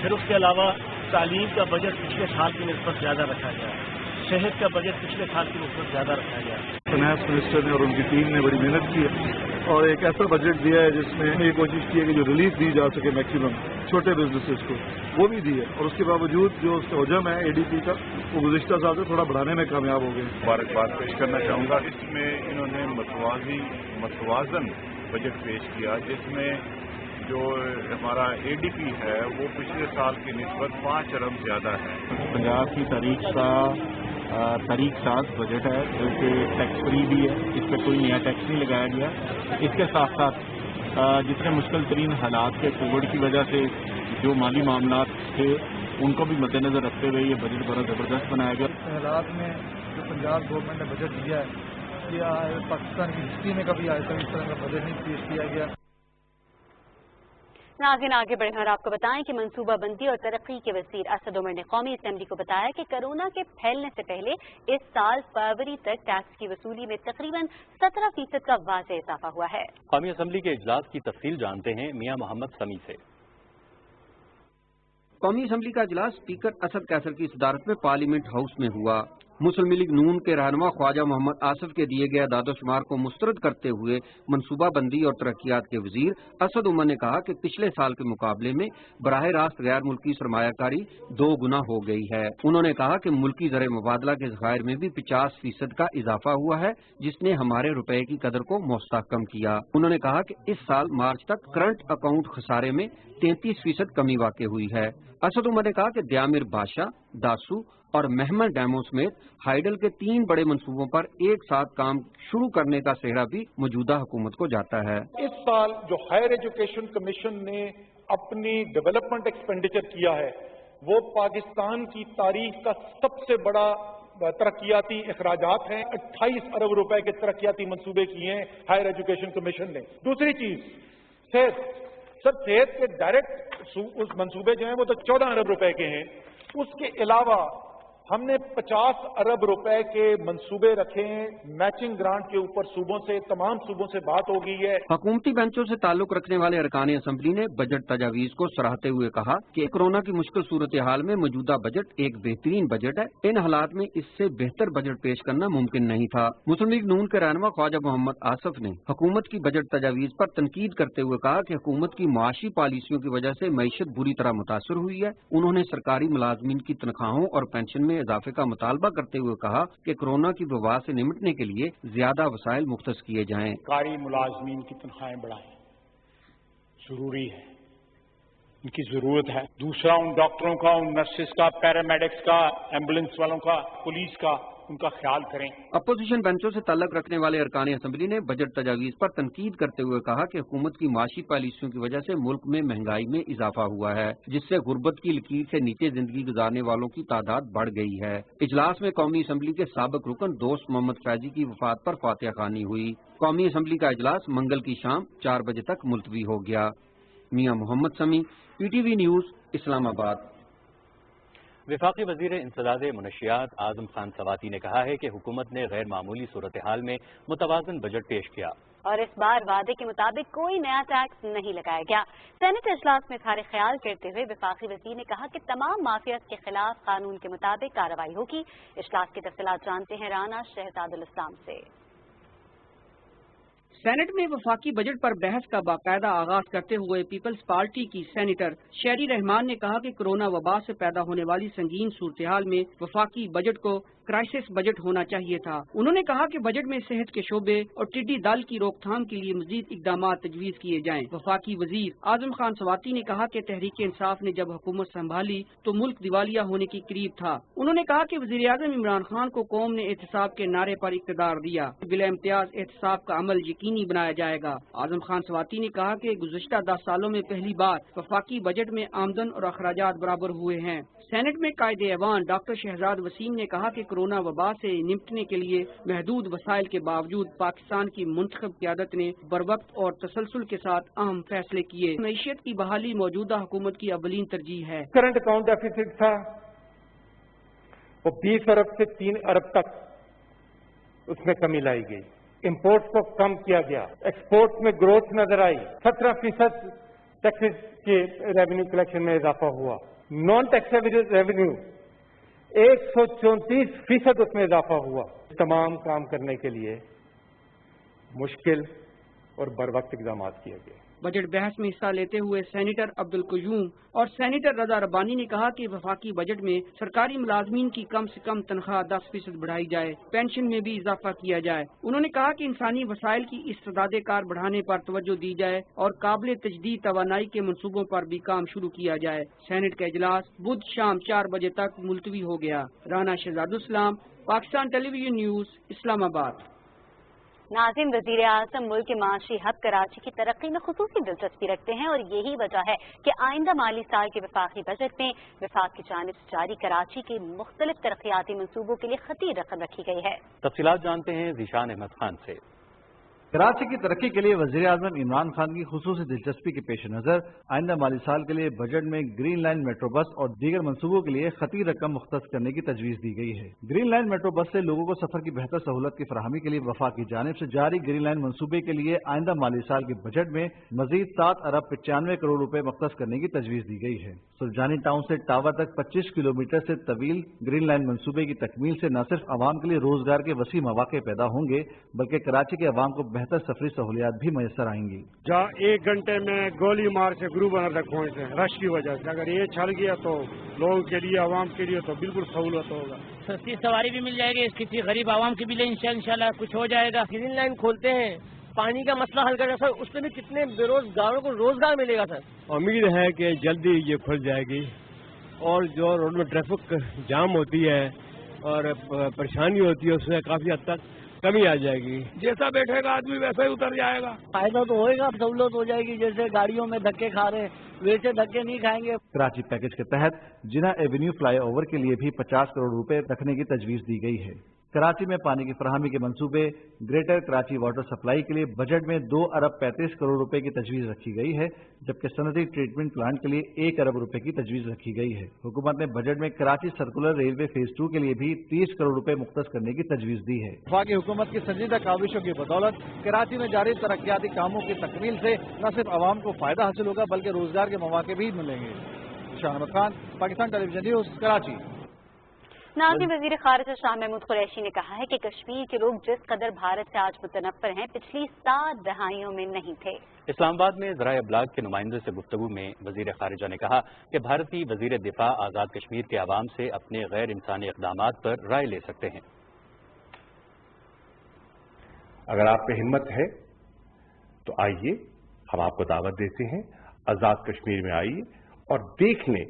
پھر اس کے علاوہ تعلیم کا بجٹ پچھلے سال کی نسبت زیادہ رکھا گیا ہے، صحت کا بجٹ پچھلے سال کی نسبت زیادہ رکھا گیا ہے۔ فائنانس منسٹر نے اور ان کی ٹیم نے بڑی محنت کی ہے اور ایک ایسا بجٹ دیا ہے جس میں یہ کوشش کی ہے کہ جو ریلیف دی جا سکے میکسیمم چھوٹے بزنسز کو، وہ بھی دی ہے، اور اس کے باوجود جو اس کا حجم ہے اے ڈی پی کا، وہ گزشتہ سال سے تھوڑا بڑھانے میں کامیاب ہو گئے۔ مبارکباد پیش کرنا چاہوں گا، اس میں انہوں نے متوازن بجٹ پیش کیا جس میں جو ہمارا ADP ہے وہ پچھلے سال کی نسبت 5 ارب زیادہ ہے۔ پنجاب کی تاریخ کا تاریخ ساز بجٹ ہے جو کہ ٹیکس فری بھی ہے، اس پہ کوئی نیا ٹیکس نہیں لگایا گیا۔ اس کے ساتھ ساتھ جتنے مشکل ترین حالات کے کووڈ کی وجہ سے جو مالی معاملات تھے ان کو بھی مد نظر رکھتے ہوئے یہ بجٹ بڑا زبردست بنایا گیا۔ اس حالات میں جو پنجاب گورنمنٹ نے بجٹ دیا ہے یہ پاکستان کی ہسٹری میں کبھی آج تک اس طرح کا بجٹ نہیں پیش کیا گیا۔ ناظرین آگے بڑھیں اور آپ کو بتائیں کہ منصوبہ بندی اور ترقی کے وزیر اسد عمر نے قومی اسمبلی کو بتایا کہ کورونا کے پھیلنے سے پہلے اس سال فروری تک ٹیکس کی وصولی میں تقریباً 17% کا واضح اضافہ ہوا ہے۔ قومی اسمبلی کے اجلاس کی تفصیل جانتے ہیں میاں محمد سمی سے۔ قومی اسمبلی کا اجلاس اسپیکر اسد قیصر کی صدارت میں پارلیمنٹ ہاؤس میں ہوا۔ مسلم لیگ نون کے رہنما خواجہ محمد آصف کے دیے گئے اعداد و شمار کو مسترد کرتے ہوئے منصوبہ بندی اور ترقیات کے وزیر اسد عمر نے کہا کہ پچھلے سال کے مقابلے میں براہ راست غیر ملکی سرمایہ کاری 2 گنا ہو گئی ہے۔ انہوں نے کہا کہ ملکی زر مبادلہ کے ذخائر میں بھی 50% کا اضافہ ہوا ہے جس نے ہمارے روپے کی قدر کو مستحکم کیا۔ انہوں نے کہا کہ اس سال مارچ تک کرنٹ اکاؤنٹ خسارے میں 33% کمی واقع ہوئی ہے۔ اسد عمر نے کہا کہ دیامر بادشاہ، داسو اور محمل ڈیموں سمیت ہائیڈل کے 3 بڑے منصوبوں پر ایک ساتھ کام شروع کرنے کا سہرا بھی موجودہ حکومت کو جاتا ہے۔ اس سال جو ہائر ایجوکیشن کمیشن نے اپنی ڈیولپمنٹ ایکسپینڈیچر کیا ہے وہ پاکستان کی تاریخ کا سب سے بڑا ترقیاتی اخراجات ہیں۔ 28 ارب روپے کے ترقیاتی منصوبے کیے ہیں ہائر ایجوکیشن کمیشن نے۔ دوسری چیز صحت کے ڈائریکٹ منصوبے جو ہیں وہ تو 14 ارب روپے کے ہیں۔ اس کے علاوہ ہم نے 50 ارب روپے کے منصوبے رکھے ہیں میچنگ گرانٹ کے اوپر صوبوں سے، تمام صوبوں سے بات ہو گئی ہے۔ حکومتی بینچوں سے تعلق رکھنے والے ارکان اسمبلی نے بجٹ تجاویز کو سراہتے ہوئے کہا کہ کورونا کی مشکل صورتحال میں موجودہ بجٹ ایک بہترین بجٹ ہے۔ ان حالات میں اس سے بہتر بجٹ پیش کرنا ممکن نہیں تھا۔ مسلم لیگ نون کے رہنما خواجہ محمد آصف نے حکومت کی بجٹ تجاویز پر تنقید کرتے ہوئے کہا کہ حکومت کی معاشی پالیسیوں کی وجہ سے معیشت بری طرح متاثر ہوئی ہے۔ انہوں نے سرکاری ملازمین کی تنخواہوں اور پینشن میں اضافے کا مطالبہ کرتے ہوئے کہا کہ کورونا کی وبا سے نمٹنے کے لیے زیادہ وسائل مختص کیے جائیں۔ سرکاری ملازمین کی تنخواہیں بڑھائیں، ضروری ہے، ان کی ضرورت ہے۔ دوسرا ان ڈاکٹروں کا، ان نرسز کا، پیرامیڈکس کا، ایمبولینس والوں کا، پولیس کا، ان کا خیال کریں۔ اپوزیشن بینچوں سے تعلق رکھنے والے ارکان اسمبلی نے بجٹ تجاویز پر تنقید کرتے ہوئے کہا کہ حکومت کی معاشی پالیسیوں کی وجہ سے ملک میں مہنگائی میں اضافہ ہوا ہے جس سے غربت کی لکیر سے نیچے زندگی گزارنے والوں کی تعداد بڑھ گئی ہے۔ اجلاس میں قومی اسمبلی کے سابق رکن دوست محمد فیضی کی وفات پر فاتحہ خوانی ہوئی۔ قومی اسمبلی کا اجلاس منگل کی شام 4 بجے تک ملتوی ہو گیا۔ میاں محمد سمی، PTV نیوز، اسلام آباد۔ وفاقی وزیر انسداد منشیات اعظم خان سواتی نے کہا ہے کہ حکومت نے غیر معمولی صورتحال میں متوازن بجٹ پیش کیا اور اس بار وعدے کے مطابق کوئی نیا ٹیکس نہیں لگایا گیا۔ سینٹ اجلاس میں اظہار خیال کرتے ہوئے وفاقی وزیر نے کہا کہ تمام مافیاز کے خلاف قانون کے مطابق کارروائی ہوگی۔ اجلاس کی تفصیلات جانتے ہیں رانا شہزاد الاسلام سے۔ سینٹ میں وفاقی بجٹ پر بحث کا باقاعدہ آغاز کرتے ہوئے پیپلز پارٹی کی سینیٹر شیری رحمان نے کہا کہ کورونا وبا سے پیدا ہونے والی سنگین صورتحال میں وفاقی بجٹ کو کرائسس بجٹ ہونا چاہیے تھا۔ انہوں نے کہا کہ بجٹ میں صحت کے شعبے اور ٹڈی دل کی روک تھام کے لیے مزید اقدامات تجویز کیے جائیں۔ وفاقی وزیر اعظم خان سواتی نے کہا کہ تحریک انصاف نے جب حکومت سنبھالی تو ملک دیوالیہ ہونے کے قریب تھا۔ انہوں نے کہا کہ وزیر اعظم عمران خان کو قوم نے احتساب کے نعرے پر اقتدار دیا، بلا امتیاز احتساب کا عمل یقینی بنایا جائے گا۔ اعظم خان سواتی نے کہا کہ گزشتہ 10 سالوں میں پہلی بار وفاقی بجٹ میں آمدن اور اخراجات برابر ہوئے ہیں۔ سینٹ میں قائد ایوان ڈاکٹر شہزاد وسیم نے کہا کہ کورونا وبا سے نمٹنے کے لیے محدود وسائل کے باوجود پاکستان کی منتخب قیادت نے بروقت اور تسلسل کے ساتھ اہم فیصلے کیے۔ معیشت کی بحالی موجودہ حکومت کی اولین ترجیح ہے۔ کرنٹ اکاؤنٹ ڈیفیسٹ تھا وہ 20 ارب سے 3 ارب تک اس میں کمی لائی گئی۔ امپورٹ کو کم کیا گیا، ایکسپورٹ میں گروتھ نظر آئی، 17% ٹیکسز کے ریونیو کلیکشن میں اضافہ ہوا، نان ٹیکس ریونیو 134% اس میں اضافہ ہوا۔ تمام کام کرنے کے لیے مشکل اور بر وقت اقدامات کیے گئے۔ बजट बहस में हिस्सा लेते हुए सैनिटर अब्दुल कयूम और सैनिटर रजा रब्बानी ने कहा कि वफाकी बजट में सरकारी मुलाजमीन की कम से कम तनख्वाह 10% बढ़ाई जाए, पेंशन में भी इजाफा किया जाए। उन्होंने कहा कि इंसानी वसाइल की इस्तेदाद कार बढ़ाने पर तवज्जो दी जाए और काबिल तजदीद तवानाई के मनसूबों पर भी काम शुरू किया जाए। सेनेट का इजलास बुध शाम 4 बजे तक मुलतवी हो गया। राना शहजादुल इस्लाम, पाकिस्तान टेलीविजन न्यूज, इस्लामाबाद। नाज़रीन, वज़ीर आज़म मुल्क के माशी हब कराची की तरक्की में खुसूसी दिलचस्पी रखते हैं और यही वजह है कि आइंदा माली साल के वफाकी बजट में वफाक की जानिब से जारी कराची के मुख्तलिफ तरक्याती मनसूबों के लिए खतीर रकम रखी गई है। तफसीलात जानते हैं ज़ीशान अहमद खान से। कराची की तरक्की के लिए वज़ीर आज़म इमरान खान की खुसूसी दिलचस्पी के पेश नज़र आइंदा माली साल के लिए बजट में ग्रीन लाइन मेट्रो बस और दीगर मनसूबों के लिए खतीर रकम मुख्तस करने की तजवीज़ दी गई है। ग्रीन लाइन मेट्रो बस से लोगों को सफर की बेहतर सहूलत की फराहमी के लिए वफाक की जानिब से जारी ग्रीन लाइन मनसूबे के लिए आइंदा माली साल के बजट में मजीद 7 अरब 95 करोड़ रुपए मुख्तस करने की तजवीज़ दी गई है। सुल्तानी टाउन से टावर तक 25 किलोमीटर से तवील ग्रीन लाइन मनसूबे की तकमील से न सिर्फ आवाम के लिए रोजगार के वसी मौके पैदा होंगे बल्कि कराची के आवाम को बेहतर सफरी सहूलियात भी मैसर आएंगी। जहाँ 1 घंटे में गोली मार से गुरु बनर तक पहुँचे रश की वजह से, अगर ये चल गया तो लोगों के लिए आवाम के लिए तो बिल्कुल सहूलत होगा। सस्ती सवारी भी मिल जाएगी, किसी गरीब आवाम के भी लिए इंशाल्लाह कुछ हो जाएगा। ग्रीन लाइन खोलते हैं, पानी का मसला हल करेगा सर, उसमें भी कितने बेरोजगारों को रोजगार मिलेगा सर। उम्मीद है कि जल्दी ये खुल जाएगी और जो रोड में ट्रैफिक जाम होती है और परेशानी होती है उसमें काफी हद तक कमी आ जाएगी। जैसा बैठेगा आदमी वैसा ही उतर जाएगा। फायदा तो होएगा, सहूलत हो जाएगी। जैसे गाड़ियों में धक्के खा रहे वैसे धक्के नहीं खाएंगे। कराची पैकेज के तहत जिना एवेन्यू फ्लाईओवर के लिए भी 50 करोड़ रुपए रखने की तजवीज़ दी गई है। कराची में पानी की फराहमी के मंसूबे ग्रेटर कराची वाटर सप्लाई के लिए बजट में 2 अरब 35 करोड़ रुपए की तजवीज़ रखी गई है, जबकि सनती ट्रीटमेंट प्लांट के लिए 1 अरब रुपए की तजवीज़ रखी गई है। हुकूमत ने बजट में कराची सर्कुलर रेलवे फेज 2 के लिए भी 30 करोड़ रुपए मुख्तस करने की तजवीज़ दी है। वफाकी हुकूमत की संजीदा काविशों की बदौलत कराची में जारी तरक्याती कामों की तकमील से न सिर्फ आवाम को फायदा हासिल होगा बल्कि रोजगार के मौके भी मिलेंगे। Shah Ahmed Khan, Pakistan Television News, Karachi. नाज़रीन, वज़ीर ख़ारिजा शाह महमूद कुरैशी ने कहा है कि कश्मीर के लोग जिस कदर भारत से आज मुतनफ़्फ़िर हैं पिछली 7 दहाइयों में नहीं थे। इस्लामाबाद में ज़राए अबलाग के नुमाइंदे से गुफ्तगू में वज़ीर ख़ारिजा ने कहा कि भारतीय वज़ीर दिफा आज़ाद कश्मीर के आवाम से अपने गैर इंसानी इक़दामात पर राय ले सकते हैं। अगर आप में हिम्मत है तो आइए, हम आपको दावत देते हैं, आज़ाद कश्मीर में आइए और देख लें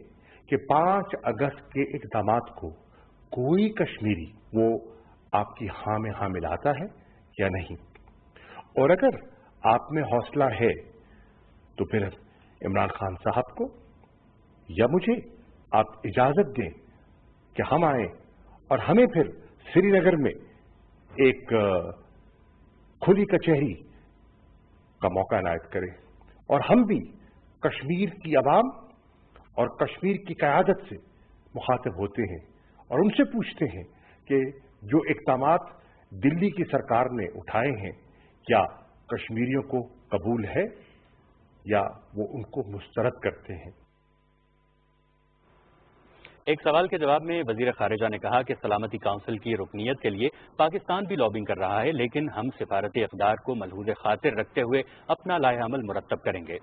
कि 5 अगस्त के इक़दामात को कोई कश्मीरी वो आपकी हाँ में हाँ मिलाता है या नहीं। और अगर आप में हौसला है तो फिर इमरान खान साहब को या मुझे आप इजाजत दें कि हम आए और हमें फिर श्रीनगर में एक खुली कचहरी का मौका इनायत करें और हम भी कश्मीर की आवाम और कश्मीर की क़यादत से मुखातिब होते हैं और उनसे पूछते हैं कि जो इक़दामात दिल्ली की सरकार ने उठाए हैं क्या कश्मीरियों को कबूल है या वो उनको मुस्तरद करते हैं। एक सवाल के जवाब में वज़ीर ख़ारिजा ने कहा कि सलामती काउंसिल की रुकनीत के लिए पाकिस्तान भी लॉबिंग कर रहा है, लेकिन हम सिफारती इक़दार को मलहूज़ खातिर रखते हुए अपना लाएअमल मुरत्तब करेंगे।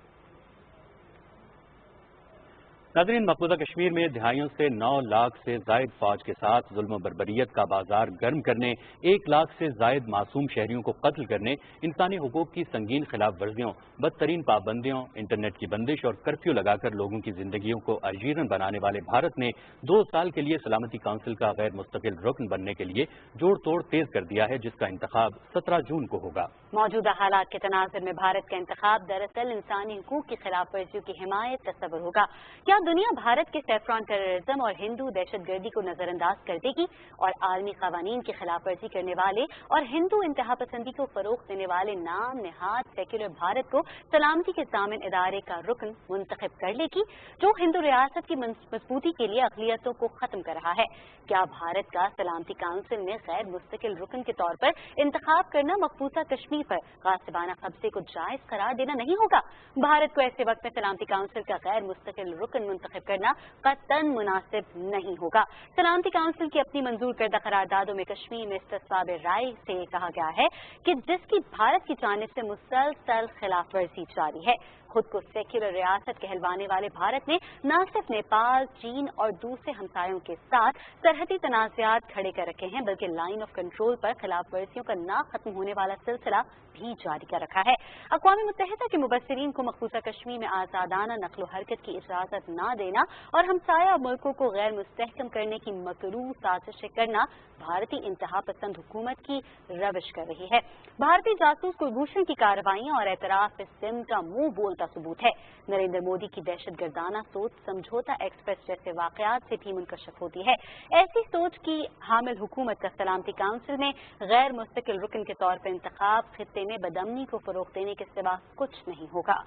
नाज़रीन, मकबूजा कश्मीर में दहाइयों से 9 लाख से जायद फौज के साथ जुल्म बर्बरियत का बाजार गर्म करने, 1 लाख से जायद मासूम शहरियों को कत्ल करने, इंसानी हुकूक की संगीन खिलाफ वर्जियों, बदतरीन पाबंदियों, इंटरनेट की बंदिश और कर्फ्यू लगाकर लोगों की जिंदगियों को अजीरन बनाने वाले भारत ने 2 साल के लिए सलामती काउंसिल का गैर मुस्तकिल रुकन बनने के लिए जोड़ तोड़ तेज कर दिया है, जिसका इंतखाब 17 जून को होगा। मौजूदा हालात के तनाज़ुर में भारत का इंतखाब दरअसल इंसानी हुकूक की खिलाफ वर्जियों की हिमायत का सबब होगा। क्या दुनिया भारत के सैफरॉन टेररिज्म और हिंदू दहशतगर्दी को नजरअंदाज कर देगी और आलमी क़वानीन की खिलाफ वर्जी करने वाले और हिंदू इंतहा पसंदी को फरोग देने वाले नाम निहाद सेक्युलर भारत को सलामती के ज़ामिन इदारे का रुकन मुंतखब कर लेगी, जो हिंदू रियासत की मजबूती के लिए अक़लियतों को खत्म कर रहा है। क्या भारत का सलामती काउंसिल में गैर मुस्तकिल रुकन के तौर पर इंतखाब करना मकबूजा कश्मीर पर गासिबाना कब्जे को जायज करार देना नहीं होगा? भारत को ऐसे वक्त में सलामती काउंसिल का गैर मुस्तकिल रुकन मुंतखब करना कतन मुनासिब नहीं होगा। सलामती काउंसिल की अपनी मंजूर करदा करारदादों में कश्मीर में इस्तिस्बाब राय से कहा गया है कि जिसकी भारत की जानिब से मुसलसल खिलाफ वर्जी जारी है। खुद को सेक्युलर रियासत कहलवाने वाले भारत ने न सिर्फ नेपाल, चीन और दूसरे हमसायों के साथ सरहदी तनाज़ात खड़े कर रखे हैं, बल्कि लाइन ऑफ कंट्रोल पर खिलाफ वर्जियों का ना खत्म होने वाला सिलसिला भी जारी कर रखा है। अक़वाम मुत्तहिदा के मुबस्सिरीन को मक़बूजा कश्मीर में आज़ादाना नक़्ल हरकत की इजाज़त न देना और हमसाया मुल्कों को गैर मुस्तहकम करने की मकरूह साजिशें करना भारतीय इंतहा पसंद हुकूमत की रविश कर रही है। भारतीय जासूस कुलभूषण की कार्रवाइयां और एतराफ़ इस सिम का मुंह बोलता सबूत है। नरेंद्र मोदी की दहशतगर्दाना सोच समझौता एक्सप्रेस जैसे वाक़यात से भी मुनकशफ होती है। ऐसी सोच की हामिल हुकूमत का सलामती काउंसिल में गैर मुस्तकिल रुकन के तौर पर इंतखाब खित्ते में बदअमनी को फरोग़ देने के सिवा कुछ नहीं होगा।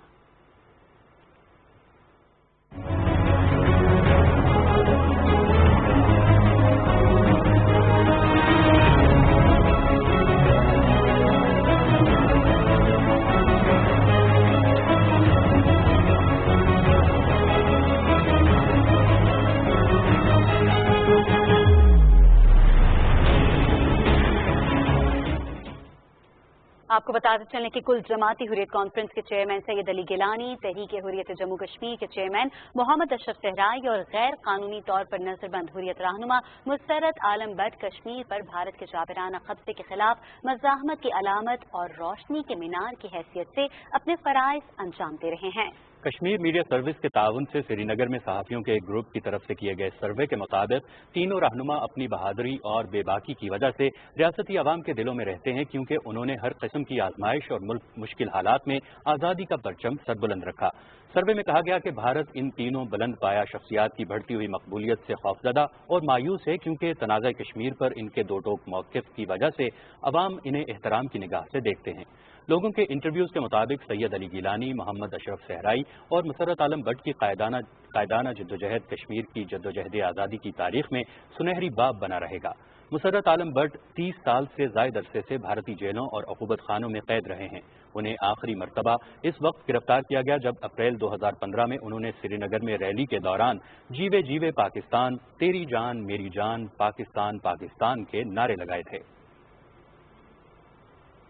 आपको बताते चलें कि कुल जमाती हुर्रियत कॉन्फ्रेंस के चेयरमैन सैयद अली गिलानी, तहरीक हुर्रियत जम्मू कश्मीर के चेयरमैन मोहम्मद अशरफ सहराई और गैर कानूनी तौर पर नजरबंद हुर्रियत रहनुमा मुसर्रत आलम भट्ट कश्मीर पर भारत के जाबिराना कब्जे के खिलाफ मज़ाहमत की अलामत और रोशनी के मीनार की हैसियत से अपने फराइज अंजाम दे रहे हैं। कश्मीर मीडिया सर्विस के ताउन से श्रीनगर में सहाफ़ियों के एक ग्रुप की तरफ से किए गए सर्वे के मुताबिक तीनों रहनुमा अपनी बहादुरी और बेबाकी की वजह से रियासती अवाम के दिलों में रहते हैं, क्योंकि उन्होंने हर किस्म की आजमाइश और मुश्किल हालात में आज़ादी का परचम सरबुलंद रखा। सर्वे में कहा गया कि भारत इन तीनों बुलंद पाया शख्सियात की बढ़ती हुई मकबूलियत से खौफजदा और मायूस है, क्योंकि तनाज़ा कश्मीर पर इनके दो टोक मौक़िफ़ की वजह से अवाम इन्हें एहतराम की निगाह से देखते हैं। लोगों के इंटरव्यूज के मुताबिक सैयद अली गिलानी, मोहम्मद अशरफ सहराई और मुसर्रत आलम भट्ट की कायदाना जद्दोजहद कश्मीर की जद्दोजहद आज़ादी की तारीख में सुनहरी बाब बना रहेगा। मुसर्रत आलम भट्ट 30 साल से ज़ायद अरसे से भारतीय जेलों और अक़ूबत खानों में कैद रहे हैं। उन्हें आखिरी मरतबा इस वक्त गिरफ्तार किया गया जब अप्रैल 2015 में उन्होंने श्रीनगर में रैली के दौरान जीवे जीवे पाकिस्तान, तेरी जान मेरी जान, पाकिस्तान पाकिस्तान के नारे लगाए थे।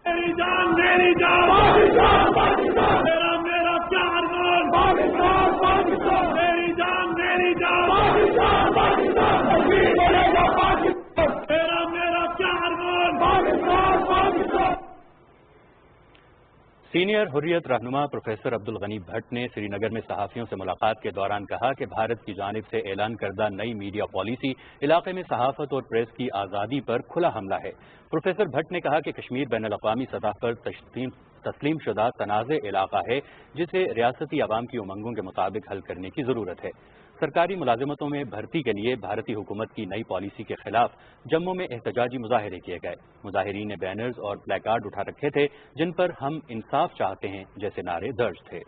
मेरी जान पाकिस्तान पाकिस्तान, मेरा क्या अरमान पाकिस्तान पाकिस्तान, मेरी जान पाकिस्तान पाकिस्तान, तकबीर बोलेगा पाकिस्तान, मेरा क्या अरमान पाकिस्तान पाकिस्तान। सीनियर हुर्रियत रहनुमा प्रोफेसर अब्दुल गनी भट्ट ने श्रीनगर में सहाफ़ियों से मुलाकात के दौरान कहा कि भारत की जानिब से ऐलान करदा नई मीडिया पॉलिसी इलाके में सहाफ़त और प्रेस की आज़ादी पर खुला हमला है। प्रोफेसर भट्ट ने कहा कि कश्मीर बैनुल-अक़वामी सतह पर तस्लीम शुदा तनाज़े इलाका है, जिसे रियासती अवाम की उमंगों के मुताबिक हल करने की ज़रूरत है। सरकारी मुलाजिमतों में भर्ती के लिए भारतीय हुकूमत की नई पॉलिसी के खिलाफ जम्मू में एहतजाजी मुजाहरे किए गए। मुजाहिरीन ने बैनर्स और प्लेकार्ड उठा रखे थे जिन पर हम इंसाफ चाहते हैं जैसे नारे दर्ज थे।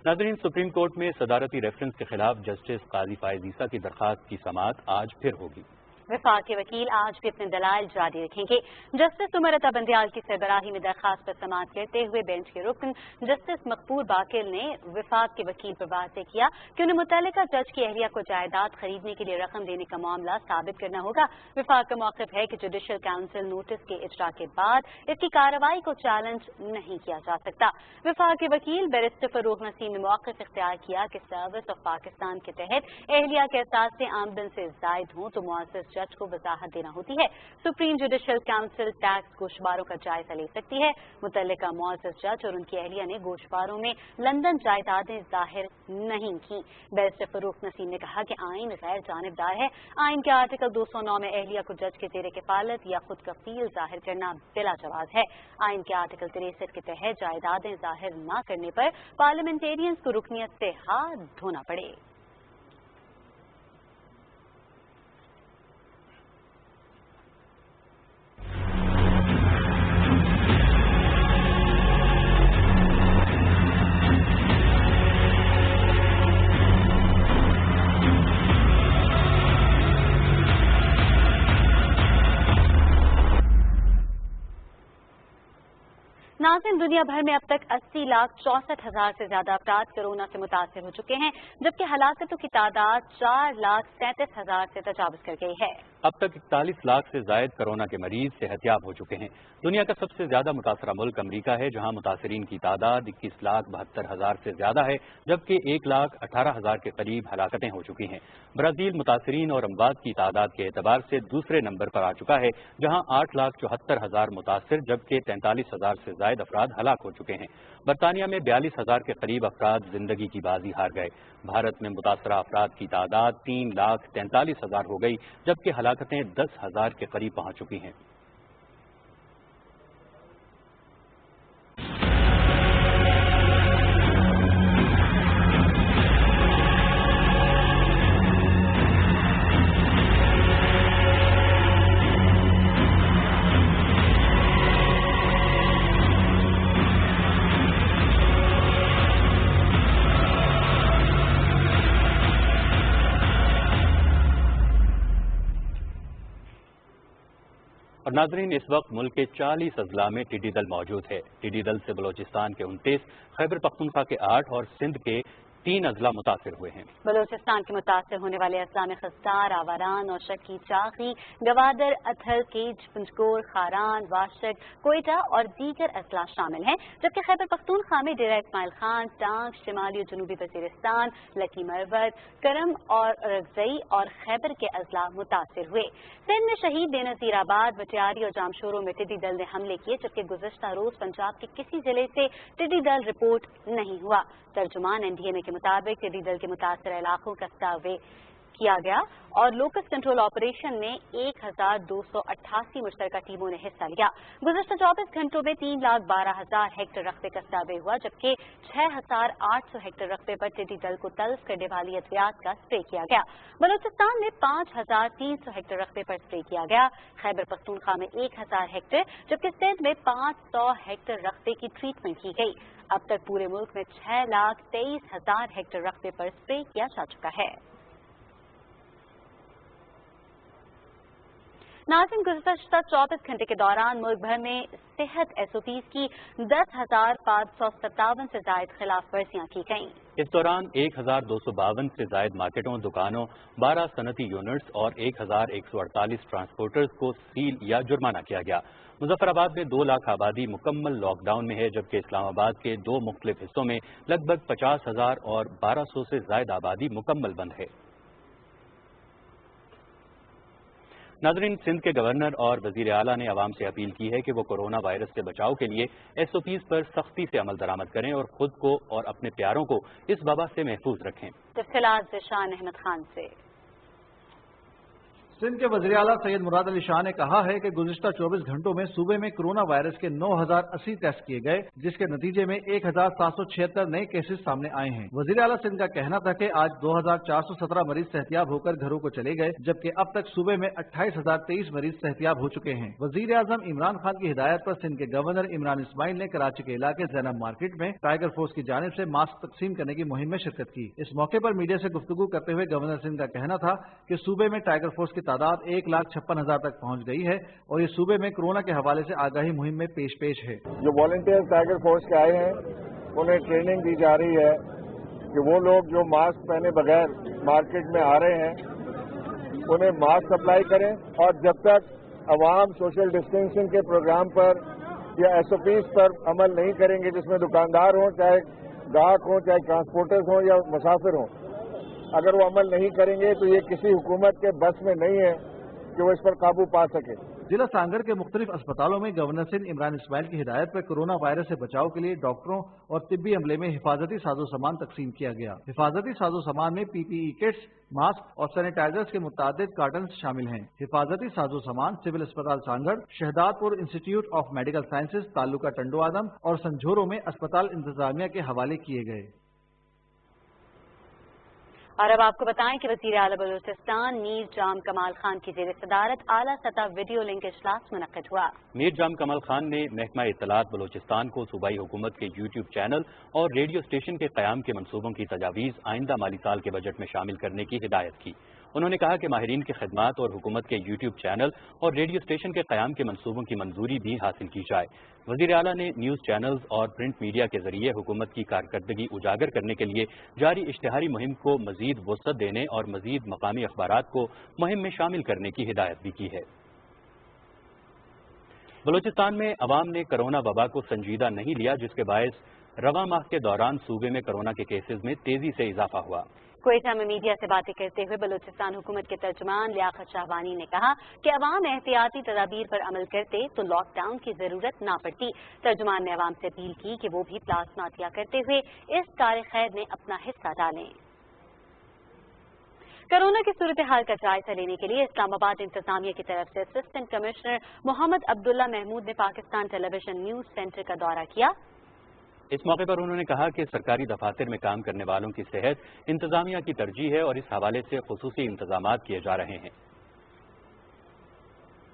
नाज़रीन, सुप्रीम कोर्ट में सदारती रेफरेंस के खिलाफ जस्टिस काजी फायज़ ईसा की दरख्वास्त की समाअत आज फिर होगी। वफाक के वकील आज भी अपने दलाइल जारी रखेंगे। जस्टिस उमर अता बंदियाल की सरबराही में दरखास्त पर समाअत करते हुए बेंच के रुकन जस्टिस मकबूल बाकिल ने वफाक के वकील पर वाज़ेह किया कि उन्हें मुतल्लिका जज की अहलिया को जायदाद खरीदने के लिए रकम देने का मामला साबित करना होगा। वफाक का मौक़िफ़ है कि जुडिशल काउंसिल नोटिस के इजरा के बाद इसकी कार्रवाई को चैलेंज नहीं किया जा सकता। वफाक के वकील बैरिस्टर फरूख नसीम ने मौक़िफ़ इख्तियार किया कि सर्विस ऑफ पाकिस्तान के तहत अहलिया के एहसास से आमदन से ज़ायद हों तो मुअज़्ज़ज़ जज को वजाहत देना होती है। सुप्रीम जुडिशल काउंसिल टैक्स गोशबारों का जायजा ले सकती है। मुतल्लिका मुअज़्ज़ज़ जज और उनकी अहलिया ने गोशबारों में लंदन जायदादें जाहिर नहीं की। बैरिस्टर फरूख नसीम ने कहा कि आइन गैर जानिबदार है। आइन के आर्टिकल 209 में अहलिया को जज के ज़ेरे किफ़ालत या खुद कफील जाहिर करना बिला जवाज है। आइन के आर्टिकल 63 के तहत जायदादें जाहिर न करने पर पार्लियामेंटेरियंस को रुकनियत से हाथ धोना पड़े। नाज़रीन, दुनिया भर में अब तक 80,64,000 से ज्यादा अफराद कोरोना से मुतासिर हो चुके हैं, जबकि हलाकतों की तादाद 4,37,000 से तजावुज कर गई है। अब तक 41 लाख से जायद कोरोना के मरीज सेहतियाब हो चुके हैं। दुनिया का सबसे ज्यादा मुतासरा मुल्क अमरीका है, जहां मुतासरीन की तादाद 21,72,000 से ज्यादा है, जबकि 1,18,000 के करीब हलाकतें हो चुकी हैं। ब्राजील मुतासरीन और अमवात की तादाद के एतबार से दूसरे नंबर पर आ चुका है, जहां 8,74,000 मुतासर जबकि 43,000 से जायद अफराद हलाक हो चुके हैं। बरतानिया में 42,000 के करीब अफराद जिंदगी की बाजी हार गए। भारत में मुतासरा अफराद की तादाद 3,43,000 हो गई, जबकि हलाकतें 10,000 के करीब पहुंच चुकी हैं। और नाजरीन, इस वक्त मुल्क के 40 अजला में टिड्डी दल मौजूद है। टिड्डी दल से बलोचिस्तान के 29, खैबर पख्तूनख्वा के 8 और सिंध के 3 अजला मुतासिर हुए हैं। बलोचिस्तान के मुतासिर होने वाले अजला में खस्तार, आवारान और शक्की, चाखी, गवादर, अथल, केज, पंजकोर, खारान, वाशक, कोयटा और दीगर अजला शामिल हैं, जबकि खैबर पख्तूनख्वा में डेरा इस्माइल खान, टांग, शिमाली और जनूबी वजीरिस्तान, लकी मरवत, करम और रगजई और खैबर के अजला मुतासिर हुए। सिंध में शहीद बेनजीराबाद, बटियारी और जामशोरों में टिड्डी दल ने हमले किए, जबकि गुज़श्ता रोज पंजाब के किसी जिले से टिड्डी दल रिपोर्ट नहीं हुआ। तर्जुमान एनडीएमए के मुताबिक टिड्डी दल के मुतासर इलाकों का सर्वे किया गया और लोकस कंट्रोल ऑपरेशन में 1,288 मुश्तरका टीमों ने हिस्सा लिया। गुज़श्ता 24 घंटों में 3,12,000 हेक्टेयर रकबे का सर्वे हुआ, जबकि 6,800 हेक्टेयर रकबे पर टिड्डी दल को तल्फ करने वाली अद्वियात का स्प्रे किया गया। बलूचिस्तान में 5,300 हेक्टेयर रकबे पर स्प्रे किया गया। खैबर पख्तूनख्वा में 1,000 हेक्टेयर, जबकि सिंध में 500 हेक्टेयर रकबे की ट्रीटमेंट की गई। अब तक पूरे मुल्क में 6,23,000 हेक्टेयर रकबे पर स्प्रे किया जा चुका है। नाज़रीन, गुज़श्ता 24 घंटे के दौरान मुल्क भर में सेहत SOPs की 10,557 से जायद खिलाफ वर्जियां की गईं। इस दौरान 1,252 से जायद मार्केटों, दुकानों, 12 सनती यूनिट्स और 1,148 ट्रांसपोर्टर्स को सील या जुर्माना किया गया। मुजफ्फराबाद में 2 लाख आबादी मुकम्मल लॉकडाउन में है, जबकि इस्लामाबाद के 2 मुख्तलिफ हिस्सों में लगभग 50,000 और 1,200 से जायद आबादी मुकम्मल बंद है। नाज़रीन, सिंध के गवर्नर और वजीर आला ने आवाम से अपील की है कि वो कोरोना वायरस से बचाव के लिए SOPs पर सख्ती से अमल दरामद करें और खुद को और अपने प्यारों को इस वबा से महफूज रखें। तफसीलात ज़िशान अहमद खान से। सिंध के वज़ीर आला सैयद मुराद अली शाह ने कहा है कि गुज़िश्ता 24 घंटों में सूबे में कोरोना वायरस के 9,080 टेस्ट किए गए, जिसके नतीजे में 1,776 नए केसेस सामने आए हैं। वज़ीर आला सिंध का कहना था कि आज 2,417 मरीज सेहतियाब होकर घरों को चले गए, जबकि अब तक सूबे में 28,023 मरीज सेहतियाब हो चुके हैं। वज़ीर आज़म इमरान खान की हिदायत पर सिंध के गवर्नर इमरान इस्माइल ने कराची के इलाके ज़ैनब मार्केट में टाइगर फोर्स की जानिब से मास्क तकसीम करने की मुहिम में शिरकत की। इस मौके पर मीडिया से गुफ्तगू करते हुए गवर्नर सिंध का कहना था कि सूबे में टाइगर फोर्स की तादाद 1,56,000 तक पहुंच गई है और ये सूबे में कोरोना के हवाले से आगाही मुहिम में पेश है। जो वॉलंटियर्स टाइगर फोर्स के आए हैं, उन्हें ट्रेनिंग दी जा रही है कि वो लोग जो मास्क पहने बगैर मार्केट में आ रहे हैं, उन्हें मास्क सप्लाई करें और जब तक अवाम सोशल डिस्टेंसिंग के प्रोग्राम पर या SOPs पर अमल नहीं करेंगे, जिसमें दुकानदार हों, चाहे ग्राहक हों, चाहे ट्रांसपोर्टर्स हों या मुसाफिर हों, अगर वो अमल नहीं करेंगे तो ये किसी हुकूमत के बस में नहीं है कि वो इस पर काबू पा सके। जिला सांगर के मुख्तलिफ अस्पतालों में गवर्नर सिंध इमरान इस्माइल की हिदायत पर कोरोना वायरस से बचाव के लिए डॉक्टरों और तिब्बी अमले में हिफाजती साजो सामान तकसीम किया गया। हिफाजती साजो सामान में PPE किट्स, मास्क और सैनिटाइजर्स के मुतादिद कार्टन शामिल हैं। हिफाजती साजो सामान सिविल अस्पताल Sanghar, Shahdadpur institute of medical sciences, taluka Tando Adam और संझोरों में अस्पताल इंतजामिया के हवाले किए गए। और अब आपको बताएं कि वज़ीर आला बलूचिस्तान मीर जाम कमाल खान की ज़ेर सदारत आला सतह वीडियो लिंक इजलास मुनक्किद हुआ। मीर जाम कमाल खान ने महकमा इत्तलात बलूचिस्तान को सूबाई हुकूमत के YouTube चैनल और रेडियो स्टेशन के क़याम के मनसूबों की तजावीज़ आइंदा माली साल के बजट में शामिल करने की हिदायत की। انہوں نے کہا کہ ماہرین کی خدمات اور حکومت کے یوٹیوب چینل اور ریڈیو اسٹیشن کے قیام کے منصوبوں کی منظوری بھی حاصل کی جائے۔ وزیر اعلیٰ نے نیوز چینلز اور پرنٹ میڈیا کے ذریعے حکومت کی کارکردگی اجاگر کرنے کے لیے جاری اشتہاری مہم کو مزید وسعت دینے اور مزید مقامی اخبارات کو مہم میں شامل کرنے کی ہدایت بھی کی ہے۔ بلوچستان میں عوام نے کرونا وبا کو سنجیدہ نہیں لیا، جس کے باعث رواں ماہ کے دوران صوبے میں کرونا کے کیسز میں تیزی سے اضافہ ہوا۔ کوئٹہ میں میڈیا سے باتیں کرتے ہوئے بلوچستان حکومت کے ترجمان لیاقت شاہوانی نے کہا کہ عوام احتیاطی تدابیر پر عمل کرتے تو لاک ڈاؤن کی ضرورت نہ پڑتی۔ ترجمان نے عوام سے اپیل کی کہ وہ بھی پلازما عطیہ کرتے ہوئے اس کار خیر میں اپنا حصہ ڈالیں۔ کورونا کی صورتحال کا جائزہ لینے کے لیے اسلام آباد انتظامیہ کی طرف سے اسسٹنٹ کمشنر محمد عبداللہ محمود نے پاکستان ٹیلی ویژن نیوز سینٹر کا دورہ کیا۔ اس موقع پر انہوں نے کہا کہ سرکاری دفاتر میں کام کرنے والوں کی صحت انتظامیہ کی ترجیح ہے اور اس حوالے سے خصوصی انتظامات کیے جا رہے ہیں۔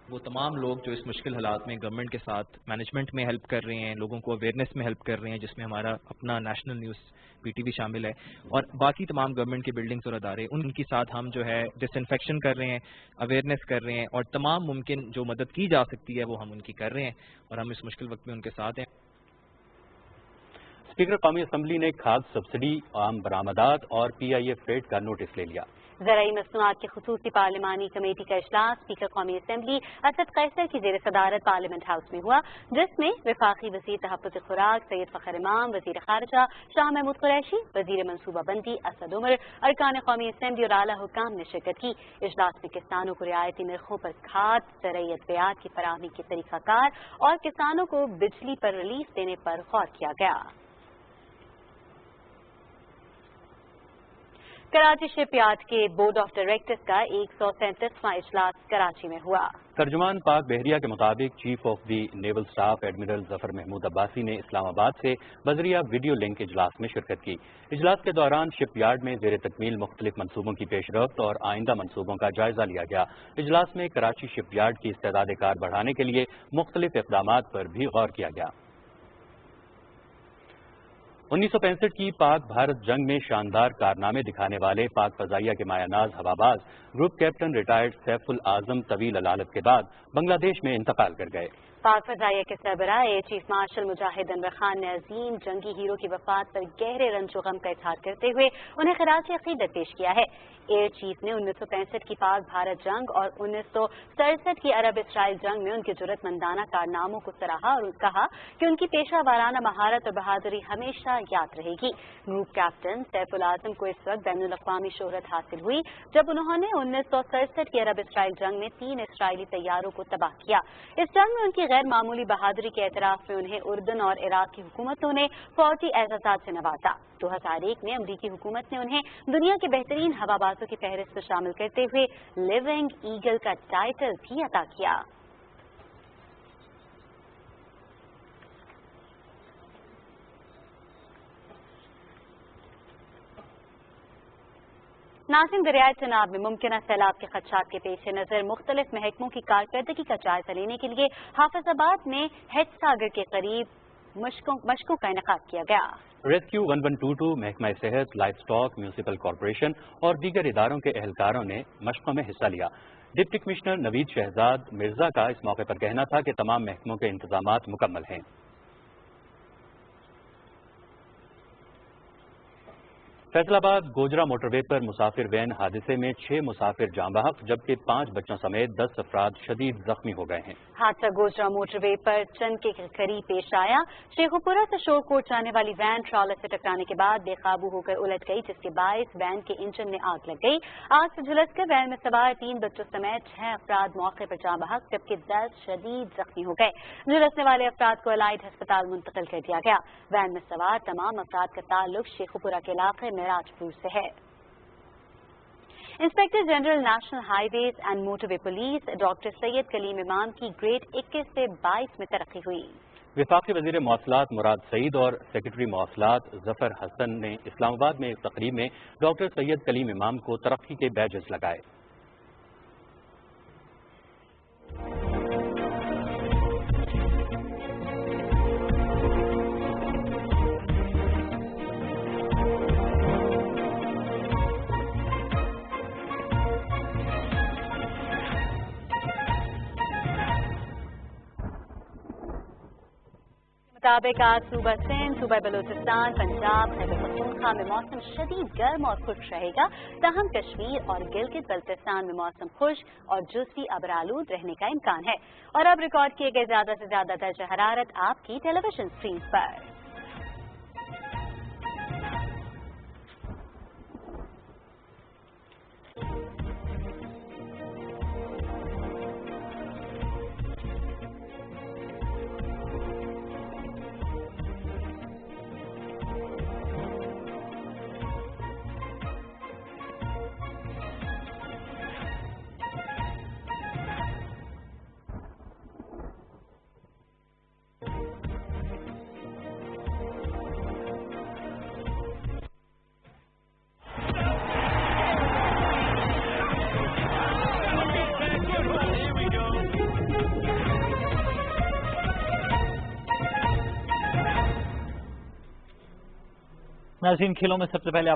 وہ تمام لوگ جو اس مشکل حالات میں گورنمنٹ کے ساتھ مینجمنٹ میں ہیلپ کر رہے ہیں، لوگوں کو اویئرنیس میں ہیلپ کر رہے ہیں، جس میں ہمارا اپنا national news P T V شامل ہے، اور باقی تمام گورنمنٹ کے بلڈنگز اور ادارے، ان کے ساتھ ہم جو ہے ڈس انفیکشن کر رہے ہیں، اویئرنیس کر رہے ہیں، اور تمام ممکن جو مدد کی جا سکتی ہے وہ ہم ان کی کر رہے ہیں، اور ہم اس مشکل وقت میں ان کے ساتھ ہیں۔ اسپیکر قومی اسمبلی نے کھاد سبسڈی، عام برآمدات اور پی آئی اے فریٹ کا نوٹس لے لیا۔ زرعی مصنوعات کی خصوصی پارلیمانی کمیٹی کا اجلاس اسپیکر قومی اسمبلی اسد قیصر کی زیر صدارت پارلیمنٹ ہاؤس میں ہوا، جس میں وفاقی وزیر تحفظ خوراک سید فخر امام، وزیر خارجہ شاہ محمود قریشی، وزیر منصوبہ بندی اسد عمر، ارکان قومی اسمبلی اور اعلیٰ حکام نے شرکت کی۔ اجلاس میں کسانوں کو رعایتی نرخوں پر کھاد، زرعی ادویات کی فراہمی کے طریقہ کار اور کسانوں کو بجلی پر ریلیف دینے پر غور کیا گیا۔ کراچی شپ یارڈ کے بورڈ آف ڈائریکٹرز کا 137واں اجلاس کراچی میں ہوا۔ ترجمان پاک بحریہ کے مطابق chief of the naval staff admiral Zafar Mahmood Abbasi نے اسلام آباد سے بذریعہ ویڈیو لنک اجلاس میں شرکت کی۔ اجلاس کے دوران شپ یارڈ میں زیر تکمیل مختلف منصوبوں کی پیش رفت اور آئندہ منصوبوں کا جائزہ لیا گیا۔ اجلاس میں کراچی شپ یارڈ کی استعداد کار بڑھانے کے لیے مختلف اقدامات پر بھی غور کیا گیا۔ 1965 کی پاک بھارت جنگ میں شاندار کارنامے دکھانے والے پاک فضائیہ کے مایہ ناز ہواباز گروپ کیپٹن ریٹائرڈ سیف الاعظم طویل العالت کے بعد بنگلہ دیش میں انتقال کر گئے۔ پاک فضائیہ کے سربراہ ایئر چیف مارشل مجاہد انور خان نے عظیم جنگی ہیرو کی وفات پر گہرے رنج و غم کا اظہار کرتے ہوئے انہیں خراج عقیدت پیش کیا ہے۔ ایئر چیف نے 1965 کی پاک بھارت جنگ اور 1967 کی عرب اسرائیل جنگ میں ان کے جرأت مندانہ کارناموں کو سراہا اور کہا کہ ان کی پیشہ وارانہ مہارت اور بہادری ہمیشہ یاد رہے گی۔ گروپ کیپٹن سیف الاعظم کو اس وقت بین الاقوامی شہرت حاصل ہوئی جب انہوں نے 1967 کی عرب اسرائیل جنگ میں 3 اسرائیلی طیاروں کو تباہ کیا۔ اس جنگ میں ان کی غیر معمولی بہادری کے اعتراف میں انہیں اردن اور عراق کی حکومتوں نے فوجی اعزازات سے نوازا۔ 2001 میں امریکی حکومت نے انہیں دنیا کے بہترین ہوابازوں کی فہرست میں شامل کرتے ہوئے لیونگ ایگل کا ٹائٹل بھی عطا کیا۔ ناظرین، دریائے چناب میں ممکنہ سیلاب کے خدشات کے پیش نظر مختلف محکموں کی کارکردگی کا جائزہ لینے کے لیے حافظ آباد میں ہیڈ ساگر کے قریب مشقوں کا انعقاد کیا گیا۔ ریسکیو 1122، محکمہ صحت، لائف سٹاک، میونسپل کارپوریشن اور دیگر اداروں کے اہلکاروں نے مشقوں میں حصہ لیا۔ ڈپٹی کمشنر نوید شہزاد مرزا کا اس موقع پر کہنا تھا کہ تمام محکموں کے انتظامات مکمل ہیں۔ فیصل آباد گوجرا موٹر وے پر مسافر وین حادثے میں 6 مسافر جاں بحق جبکہ 5 بچوں سمیت 10 افراد شدید زخمی ہو گئے ہیں۔ حادثہ گوجرا موٹر وے پر چند کے قریب پیش آیا۔ شیخوپورہ سے شور کوٹ جانے والی وین ٹرالر سے ٹکرانے کے بعد بے قابو ہو کر الٹ گئی، جس کے باعث وین کے انجن میں آگ لگ گئی۔ آگ سے جھلس کر وین میں سوار 3 بچوں سمیت 6 افراد موقع پر جاں بحق جبکہ 10 شدید زخمی ہو گئے۔ جھلسنے والے افراد کو الائڈ ہسپتال منتقل کر دیا گیا۔ وین میں سوار تمام افراد کا تعلق شیخوپورہ کے علاقے معراج پور سے ہے۔ Inspector general national highways and motorway police doctor Syed Kaleem Imam کی گریڈ 21 سے 22 میں ترقی ہوئی۔ وفاقی وزیر مواصلات مراد سعید اور سیکرٹری مواصلات ظفر حسن نے اسلام آباد میں ایک تقریب میں ڈاکٹر سید کلیم امام کو ترقی کے بیجز لگائے۔ मुताबिक आज सूबा सिंध, सूबा बलूचिस्तान, पंजाब, खैबर पख्तूनख्वा में मौसम शदीद गर्म और खुश्क रहेगा। ताहम कश्मीर और गिलगित बल्तिस्तान में मौसम खुश्क और जुज़वी अबरालूद रहने का इम्कान है। और अब रिकॉर्ड किए गए ज्यादा से ज्यादा दर्जा हरारत आपकी टेलीविजन स्क्रीन पर। नाज़रीन, खेलों में सबसे पहले